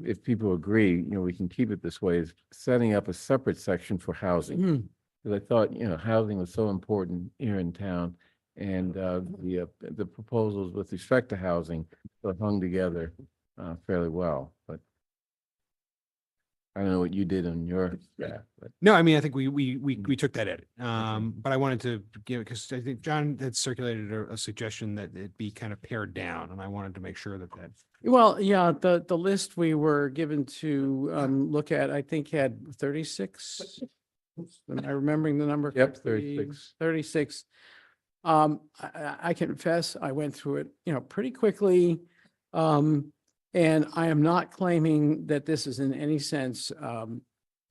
if people agree, we can keep it this way, is setting up a separate section for housing. Because I thought, housing was so important here in town, and the proposals with respect to housing sort of hung together fairly well. But I don't know what you did on your staff, but no, I mean, I think we took that edit. But I wanted to give, because I think John had circulated a suggestion that it be kind of pared down, and I wanted to make sure that. Well, yeah, the list we were given to look at, I think, had 36 Am I remembering the number? Yep, correctly? 36. 36. I confess, I went through it, pretty quickly. And I am not claiming that this is in any sense,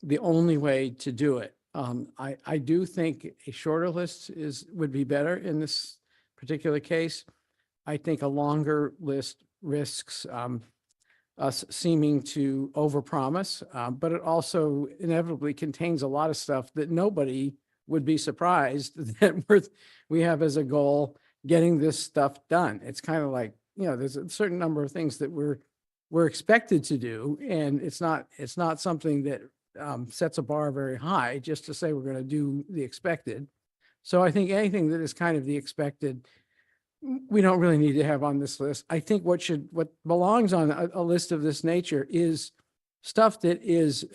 the only way to do it. I do think a shorter list would be better in this particular case. I think a longer list risks, us seeming to overpromise, but it also inevitably contains a lot of stuff that nobody would be surprised that we have as a goal getting this stuff done. It's kind of like, there's a certain number of things that we're expected to do, and it's not something that sets a bar very high just to say we're going to do the expected. So I think anything that is kind of the expected, we don't really need to have on this list. I think what belongs on a list of this nature is stuff that is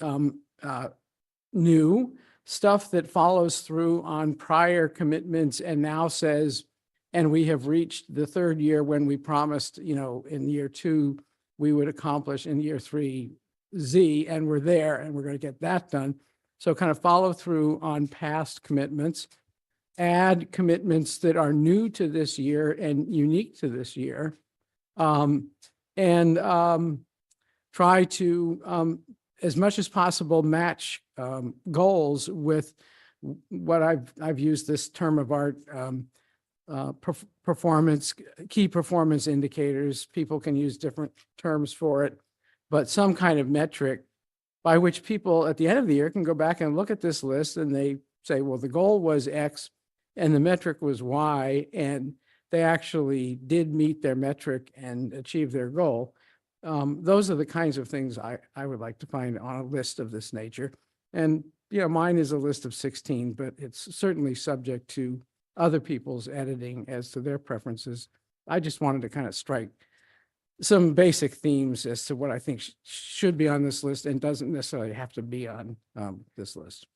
new, stuff that follows through on prior commitments and now says, and we have reached the third year when we promised, in year 2, we would accomplish in year 3, Z, and we're there and we're going to get that done. So kind of follow through on past commitments, add commitments that are new to this year and unique to this year, and try to, as much as possible, match goals with what I've used this term of art, key performance indicators. People can use different terms for it, but some kind of metric by which people at the end of the year can go back and look at this list and they say, well, the goal was X and the metric was Y, and they actually did meet their metric and achieve their goal. Those are the kinds of things I would like to find on a list of this nature. And, mine is a list of 16, but it's certainly subject to other people's editing as to their preferences. I just wanted to kind of strike some basic themes as to what I think should be on this list and doesn't necessarily have to be on this list.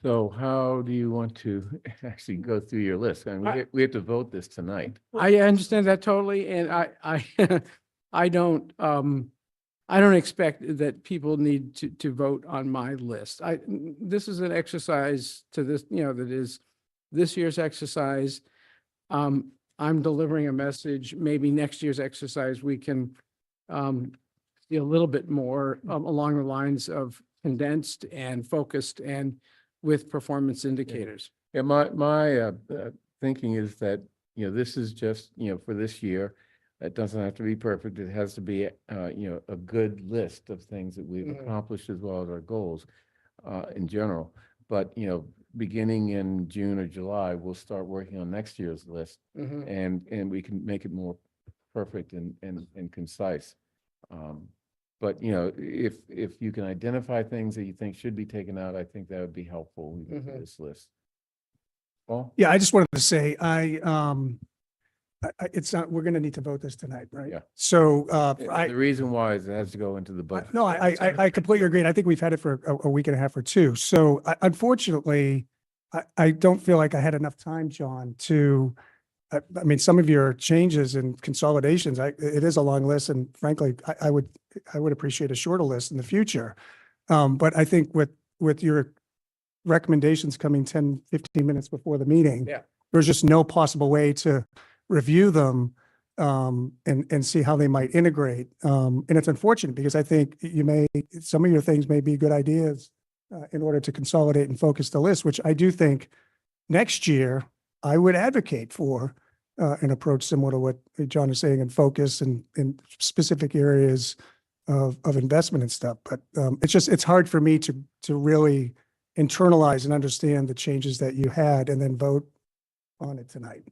So how do you want to actually go through your list? I mean, we have to vote this tonight. I understand that totally, and I don't expect that people need to vote on my list. This is an exercise to this, that is this year's exercise. I'm delivering a message. Maybe next year's exercise, we can be a little bit more along the lines of condensed and focused and with performance indicators. Yeah, my thinking is that, this is just, for this year. It doesn't have to be perfect. It has to be, a good list of things that we've accomplished as well as our goals in general. But, beginning in June or July, we'll start working on next year's list, and we can make it more perfect and concise. But, if you can identify things that you think should be taken out, I think that would be helpful with this list. Paul? Yeah, I just wanted to say, it's not, we're going to need to vote this tonight, right? Yeah. So, The reason why is it has to go into the budget. no, I completely agree. And I think we've had it for a week and a half or two. So unfortunately, I don't feel like I had enough time, John, to, I mean, some of your changes and consolidations, it is a long list. And frankly, I would appreciate a shorter list in the future. But I think with your recommendations coming 10, 15 minutes before the meeting, there's just no possible way to review them and see how they might integrate. And it's unfortunate because I think some of your things may be good ideas in order to consolidate and focus the list, which I do think next year I would advocate for an approach similar to what John is saying, and focus in specific areas of investment and stuff. But it's hard for me to really internalize and understand the changes that you had and then vote on it tonight.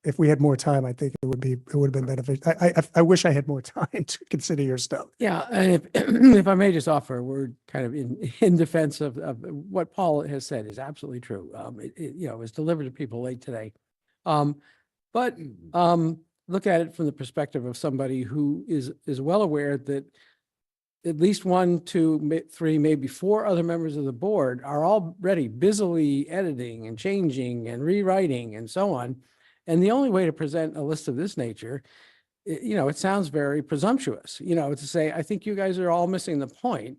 If we had more time, I think it would have been beneficial. I wish I had more time to consider your stuff. Yeah, and if I may just offer a word kind of in defense of what Paul has said is absolutely true. It was delivered to people late today. But look at it from the perspective of somebody who is well aware that at least 1, 2, 3, maybe 4 other members of the board are already busily editing and changing and rewriting and so on. And the only way to present a list of this nature, it sounds very presumptuous, to say, I think you guys are all missing the point.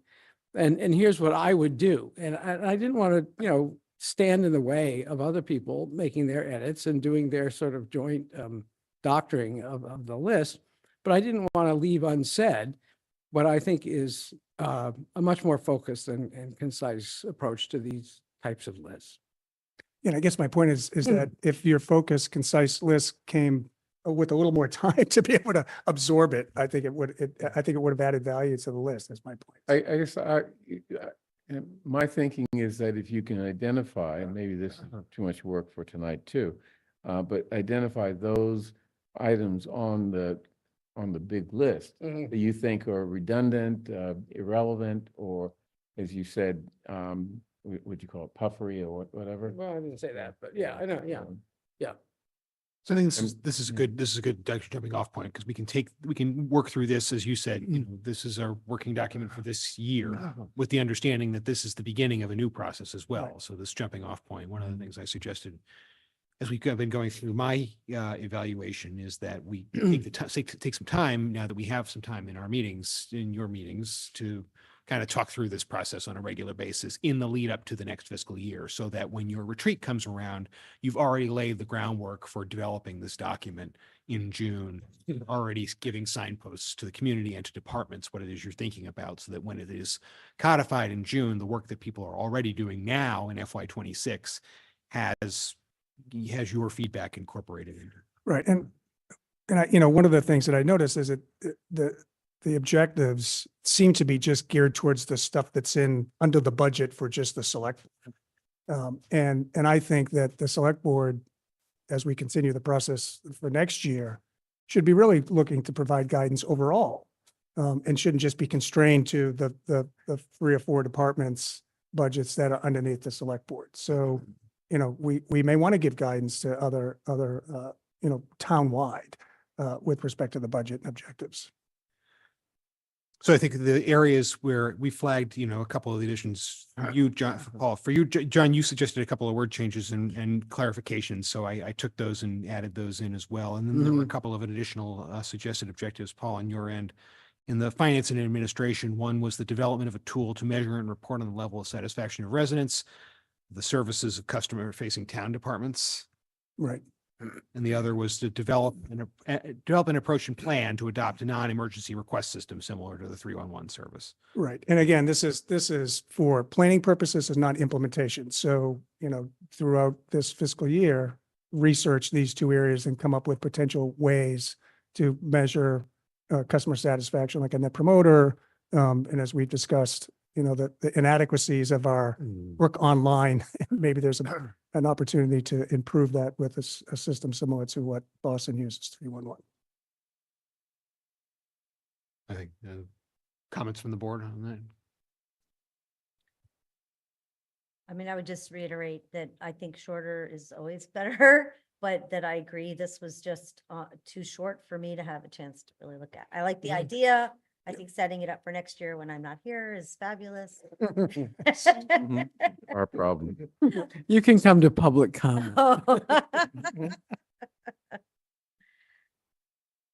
And here's what I would do. And I didn't want to, stand in the way of other people making their edits and doing their sort of joint doctoring of the list. But I didn't want to leave unsaid what I think is a much more focused and concise approach to these types of lists. And I guess my point is that if your focused, concise list came with a little more time to be able to absorb it, I think it would have added value to the list. That's my point. I guess my thinking is that if you can identify, and maybe this is too much work for tonight too, but identify those items on the big list that you think are redundant, irrelevant, or as you said, what you call it, puffery or whatever. Well, I didn't say that, but yeah, I know. Yeah. Yeah. So I think this is a good jumping off point, because we can work through this, as you said, this is our working document for this year, with the understanding that this is the beginning of a new process as well. So this jumping off point, one of the things I suggested as we've been going through my evaluation is that we take some time, now that we have some time in our meetings, in your meetings, to kind of talk through this process on a regular basis in the lead up to the next fiscal year, so that when your retreat comes around, you've already laid the groundwork for developing this document in June, already giving signposts to the community and to departments what it is you're thinking about, so that when it is codified in June, the work that people are already doing now in FY26 has your feedback incorporated in it. Right. And one of the things that I noticed is that the objectives seem to be just geared towards the stuff that's under the budget for just the select. And I think that the select board, as we continue the process for next year, should be really looking to provide guidance overall, and shouldn't just be constrained to the 3 or 4 departments' budgets that are underneath the select board. So, we may want to give guidance to other townwide with respect to the budget and objectives. So I think the areas where we flagged, a couple of the additions, you, John, Paul, for you, John, you suggested a couple of word changes and clarifications. So I took those and added those in as well. And then there were a couple of additional suggested objectives, Paul, on your end. In the finance and administration, one was the development of a tool to measure and report on the level of satisfaction of residents, the services of customer-facing town departments. Right. And the other was to develop an approach and plan to adopt a non-emergency request system similar to the 311 service. Right. And again, this is for planning purposes and not implementation. So, throughout this fiscal year, research these 2 areas and come up with potential ways to measure customer satisfaction, like a net promoter. And as we've discussed, the inadequacies of our work online, maybe there's an opportunity to improve that with a system similar to what Boston uses, 311. I think comments from the board on that. I mean, I would just reiterate that I think shorter is always better, but that I agree this was just too short for me to have a chance to really look at. I like the idea. I think setting it up for next year when I'm not here is fabulous. Our problem. You can come to public comment.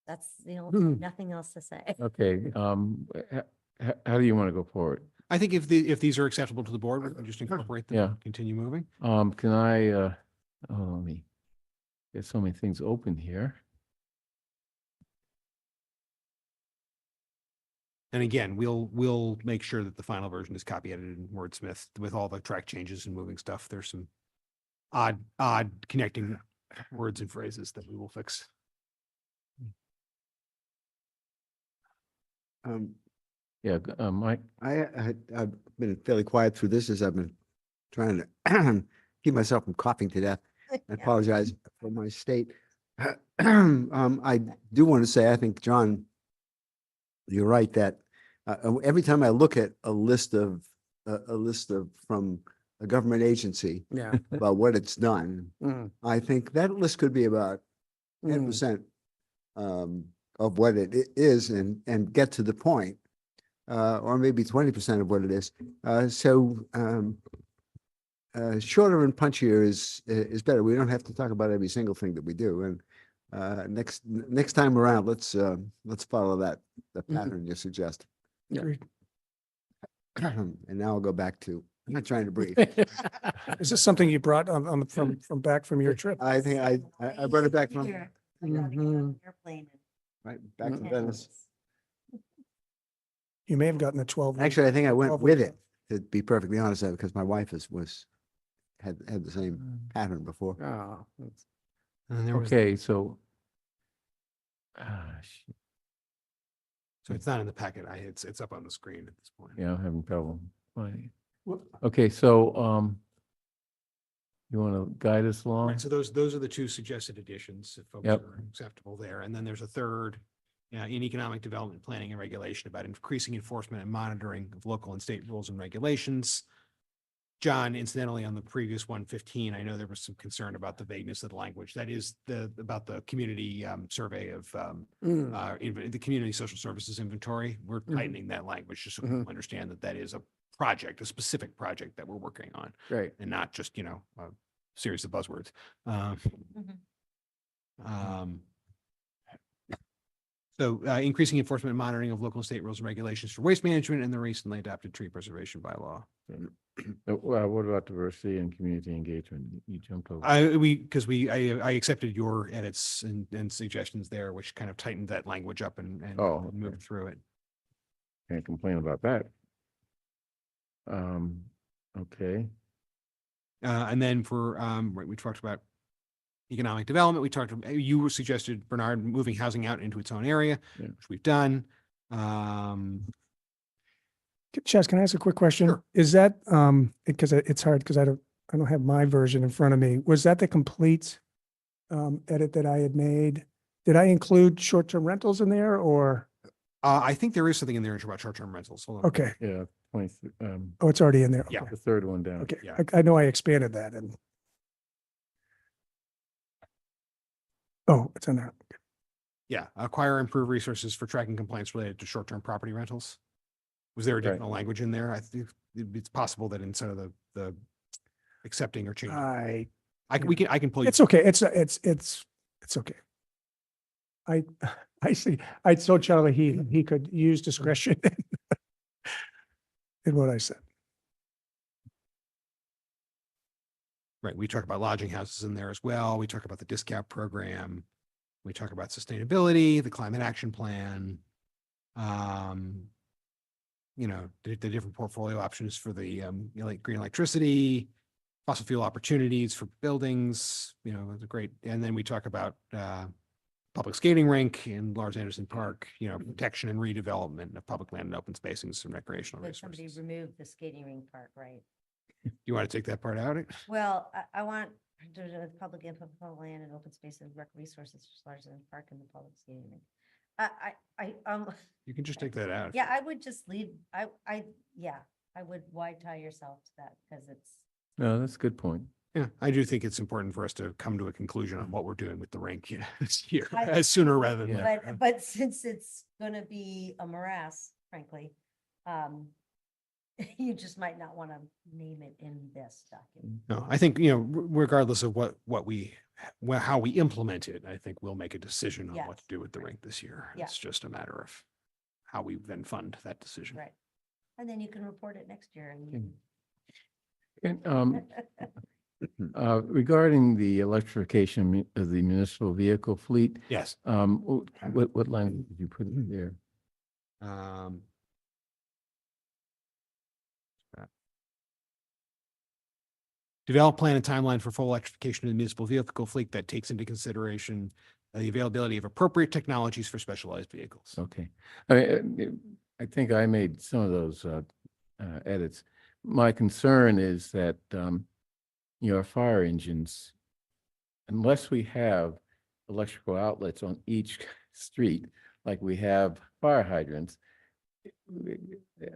That's, nothing else to say. Okay, how do you want to go forward? I think if these are acceptable to the board, we can just incorporate them and continue moving. Can I, let me get so many things open here. And again, we'll make sure that the final version is copy edited in Wordsmith with all the track changes and moving stuff. There's some odd connecting words and phrases that we will fix. Mike. I've been fairly quiet through this as I've been trying to keep myself from coughing to death. I apologize for my state. I do want to say, I think, John, you're right that every time I look at a list of from a government agency about what it's done, I think that list could be about 10% of what it is and get to the point, or maybe 20% of what it is. Shorter and punchier is better. We don't have to talk about every single thing that we do. And next time around, let's follow the pattern you suggest. Yeah. And now I'll go back to, I'm not trying to breathe. Is this something you brought from back from your trip? I think I brought it back from, Here, I gotta get on Mhm. an airplane right, back to and- Venice. You may have gotten a 12. Actually, I think I went 12 with it, to be perfectly honest, because my wife had the same Mm. pattern before. Oh, that's- And there was, Okay, so. Shit. so it's not in the packet. It's up on the screen at this point. Yeah, I'm having trouble finding it. What- Okay, so, you want to guide us along? Right, so those are the two suggested additions, if folks Yep. are acceptable there. And then there's a third in economic development, planning and regulation about increasing enforcement and monitoring of local and state rules and regulations. John, incidentally, on the previous 115, I know there was some concern about the vagueness of the language. That is about the community survey of the community social services inventory. We're tightening that language just so people understand that that is a project, a specific project that we're working on, Great. and not just, a series of buzzwords. So increasing enforcement and monitoring of local and state rules and regulations for waste management and the recently adopted tree preservation bylaw. Well, what about diversity and community engagement? You jumped over. I accepted your edits and suggestions there, which kind of tightened that language up and Oh, okay. moved through it. Can't complain about that. Okay. And then for, right, we talked about economic development. You suggested, Bernard, moving housing out into its own area, Yeah. which we've done. Chaz, can I ask a quick question? Sure. Is that, because it's hard because I don't have my version in front of me. Was that the complete edit that I had made? Did I include short-term rentals in there or? I think there is something in there about short-term rentals. Hold on. Okay. Yeah, 20, Oh, it's already in there. Yeah. Okay. the third one down. Okay. Yeah. I know I expanded that and. Oh, it's in there. Yeah, acquire and improve resources for tracking complaints related to short-term property rentals. Was there Right. additional language in there? I think it's possible that instead of the accepting or changing, I can pull you. It's okay. It's okay. I see. I told Charlie he could use discretion in what I said. Right, we talk about lodging houses in there as well. We talk about the discount program. We talk about sustainability, the climate action plan. The different portfolio options for the green electricity, fossil fuel opportunities for buildings, it's a great. And then we talk about public skating rink in Lars Anderson Park, protection and redevelopment of public land and open spaces and recreational But somebody resources. removed the skating rink part, right? You want to take that part out? Well, I want to do with public input, public land and open spaces, rec resources, just larger than park and the public skating rink. You can just take that out. Yeah, I would just leave, yeah, I would, why tie yourself to that? Because it's, No, that's a good point. Yeah, I do think it's important for us to come to a conclusion on what we're doing with the rink this year, I- sooner rather than later. but since it's gonna be a morass, frankly, you just might not want to name it in this document. No, I think, regardless of how we implement it, I think we'll make a decision on what to Yes. do with the rink this year. Yeah. It's just a matter of how we then fund that decision. Right. And then you can report it next year and. Okay. you And, can- regarding the electrification of the municipal vehicle fleet, Yes. what language did you put in there? Develop plan and timeline for full electrification of the municipal vehicle fleet that takes into consideration the availability of appropriate technologies for specialized vehicles. Okay. I think I made some of those edits. My concern is that, our fire engines, unless we have electrical outlets on each street, like we have fire hydrants,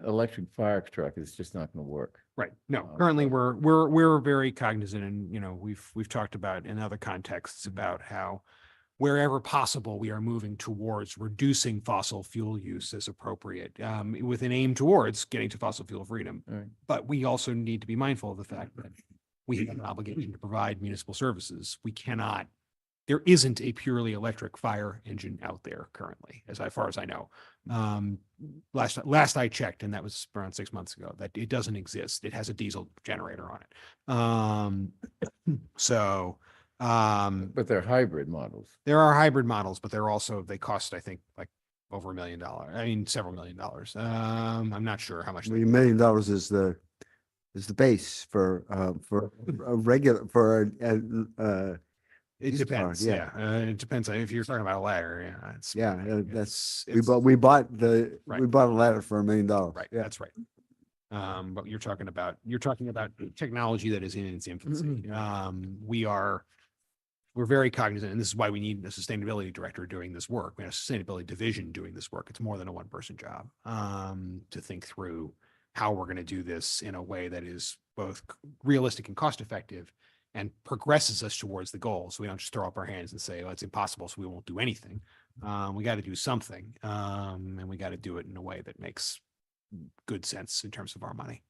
electric fire truck is just not going to work. Right. No, currently we're very cognizant and, we've talked about in other contexts about how wherever possible, we are moving towards reducing fossil fuel use as appropriate, with an aim towards getting to fossil fuel freedom. Right. But we also need to be mindful of the fact that we have an obligation to provide municipal services. There isn't a purely electric fire engine out there currently, as far as I know. Last I checked, and that was around 6 months ago, that it doesn't exist. It has a diesel generator on it. But they're hybrid models. There are hybrid models, but they cost, I think, like over $1 million. I mean, several $1 million. I'm not sure how much. $1 million is the base for a regular, for It used car, depends. Yeah. It depends if you're talking about a ladder. Yeah. That's, it's- we bought Right. we bought a ladder for $1 million. Right. Yeah. That's right. But you're talking about technology that is in its infancy. We're very cognizant, and this is why we need a sustainability director doing this work. We have a sustainability division doing this work. It's more than a one-person job, to think through how we're going to do this in a way that is both realistic and cost-effective and progresses us towards the goal. So we don't just throw up our hands and say, oh, it's impossible, so we won't do anything. We got to do something, and we got to do it in a way that makes good sense in terms of our money.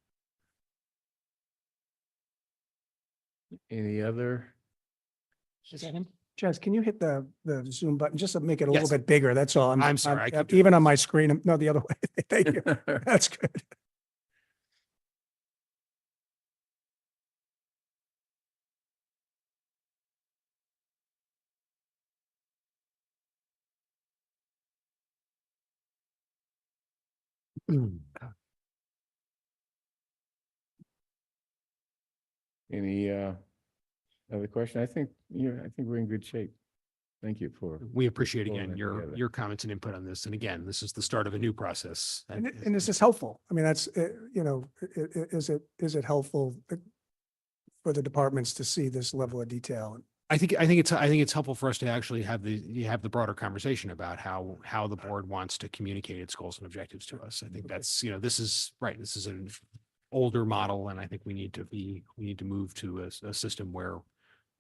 Any other? Jess, can you hit the Zoom button just to make it a Yes. little bit bigger? That's all. I'm sorry, I keep doing Even on my screen, no, the other way. Thank you. That's good. Any other question? I think we're in good shape. Thank you for. We appreciate pulling again it your together. comments and input on this. And again, this is the start of a new process. And this is helpful. I mean, that's, is it helpful for the departments to see this level of detail? I think it's helpful for us to actually have the broader conversation about how the board wants to communicate its goals and objectives to us. I think that's, this is right. This is an older model, and I think we need to move to a system where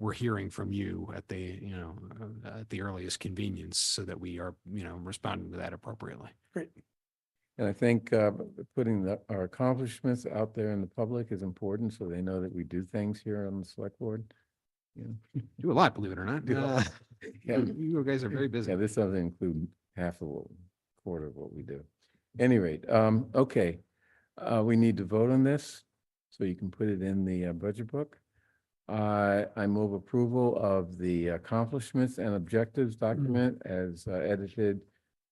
we're hearing from you at the earliest convenience, so that we are, responding to that appropriately. Great. And I think putting our accomplishments out there in the public is important, so they know that we do things here on the select board. Do a lot, believe it or not. Yeah. You guys are very busy. Yeah, this doesn't include quarter of what we do. Any rate, okay. We need to vote on this, so you can put it in the budget book. I move approval of the accomplishments and objectives document as edited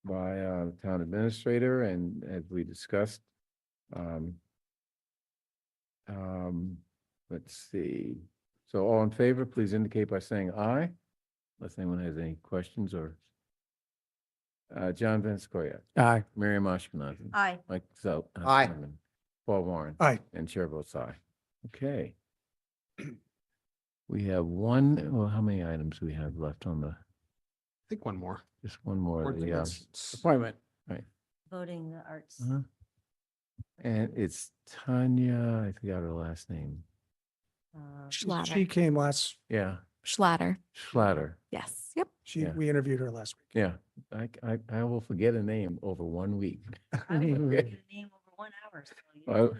by the town administrator, and as we discussed. Let's see. So all in favor, please indicate by saying aye, unless anyone has any questions or. John Van Scoyac. Aye. Miriam Ashkenazi. Aye. Mike Aye. Simon, Paul Warren. Aye. And Chair votes aye. Okay. We have one, well, how many items do we have left on the, I think one more. just one more. Board the, minutes. Appointment. Right. Voting the arts. Uh-huh. And it's Tanya, I forgot her last name. She Schlatter. came last, Yeah, Schlatter. Schlatter. Yes. Yep. Yeah. we interviewed her last week. Yeah, I will forget a name over 1 week. I would Okay. give the name over 1 hour. So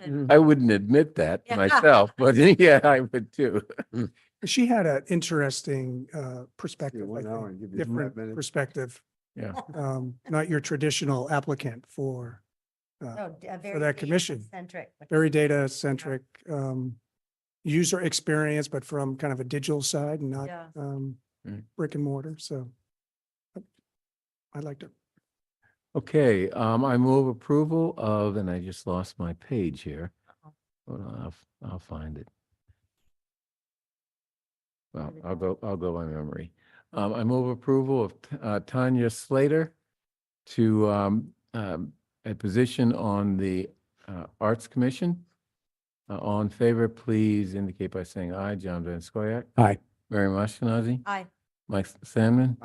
you're good. I wouldn't admit that Yeah. myself, but yeah, I would too. She had an interesting perspective, I 1 hour think, and give you 5 different minutes. perspective. Yeah. Not your traditional applicant for No, for that commission. Centric. Very data centric, user experience, but from kind of a digital side and not Yeah. Right. brick and mortar. So I liked it. Okay, I move approval of, and I just lost my page here. Hold on, I'll find it. Well, I'll go by memory. I move approval of Tanya Slater to a position on the Arts Commission. All in favor, please indicate by saying aye. John Van Scoyac. Aye. Miriam Ashkenazi. Aye. Mike Sandman.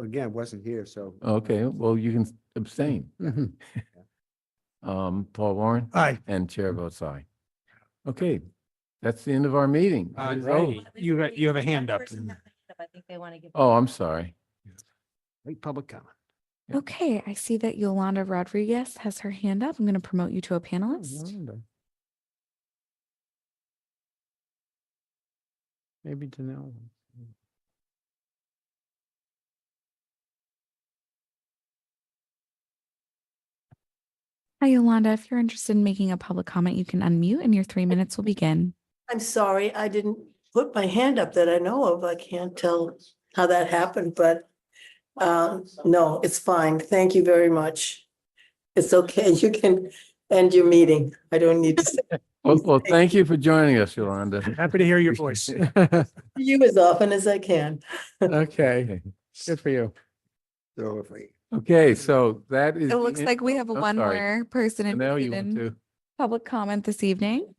Again, wasn't here, so. Okay, well, you can abstain. Paul Warren. Aye. And Chair votes aye. Okay, that's the end of our meeting. It is over. Righty. You have a hand up. I think they want to give. Oh, I'm sorry. Late public comment. Okay. I see that Yolanda Rodriguez has her hand up. I'm going to promote you to a panelist. Maybe Janelle. Hi, Yolanda. If you're interested in making a public comment, you can unmute and your 3 minutes will begin. I'm sorry, I didn't put my hand up that I know of. I can't tell how that happened, but no, it's fine. Thank you very much. It's okay. You can end your meeting. I don't need to say Well, thank you for joining us, Yolanda. Happy to hear your voice. you as often as I can. Okay, good for you. So if I, Okay, so that is. It looks like we have I'm one sorry. more person I know you interested want in to. public comment this evening.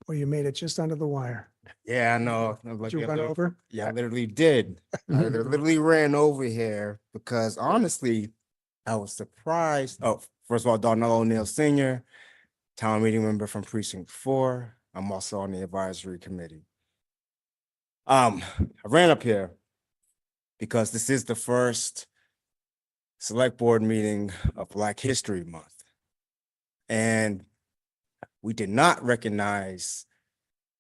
Well, you made it just under the wire. Yeah, I know. Did you run over? Yeah, I literally did. I literally ran over here because honestly, I was surprised. Oh, first of all, Darnell O'Neill Sr., town meeting member from Precinct 4. I'm also on the advisory committee. I ran up here because this is the first select board meeting of Black History Month. And we did not recognize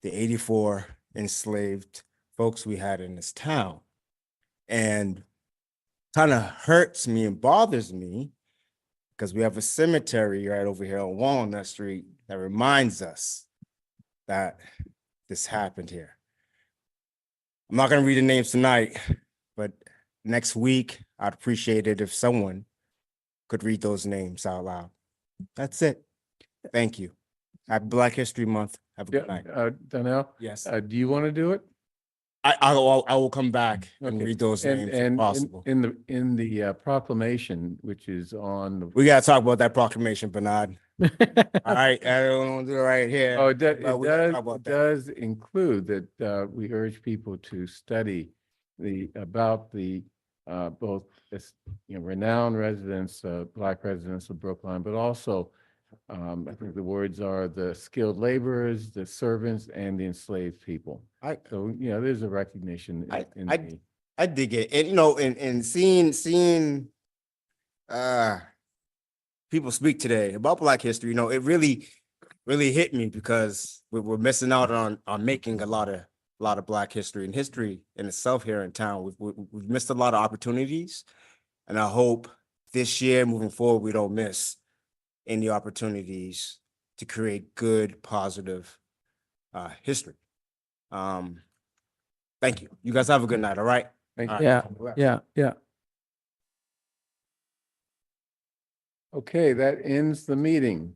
the 84 enslaved folks we had in this town. And kind of hurts me and bothers me because we have a cemetery right over here on Walnut Street that reminds us that this happened here. I'm not going to read the names tonight, but next week, I'd appreciate it if someone could read those names out loud. That's it. Thank you. Happy Black History Month. Have a good night. Donnell? Yes. Do you want to do it? I will come back and Okay. read those names if possible. In the proclamation, which is on. We gotta talk about that proclamation, Bernard. All right, I don't want to do it right here. Oh, it but we gotta talk about that. does include that we urge people to study about the both renowned residents, Black residents of Brookline, but also I think the words are the skilled laborers, the servants, and the enslaved people. So there's a recognition. I dig it, and and seeing people speak today about Black history, it really hit me because we're missing out on making a lot of Black history and history in itself here in town. We've missed a lot of opportunities, and I hope this year moving forward we don't miss any opportunities to create good, positive history. Thank you. You guys have a good night. All right. Thank All you. right. Yeah. Okay, that ends the meeting.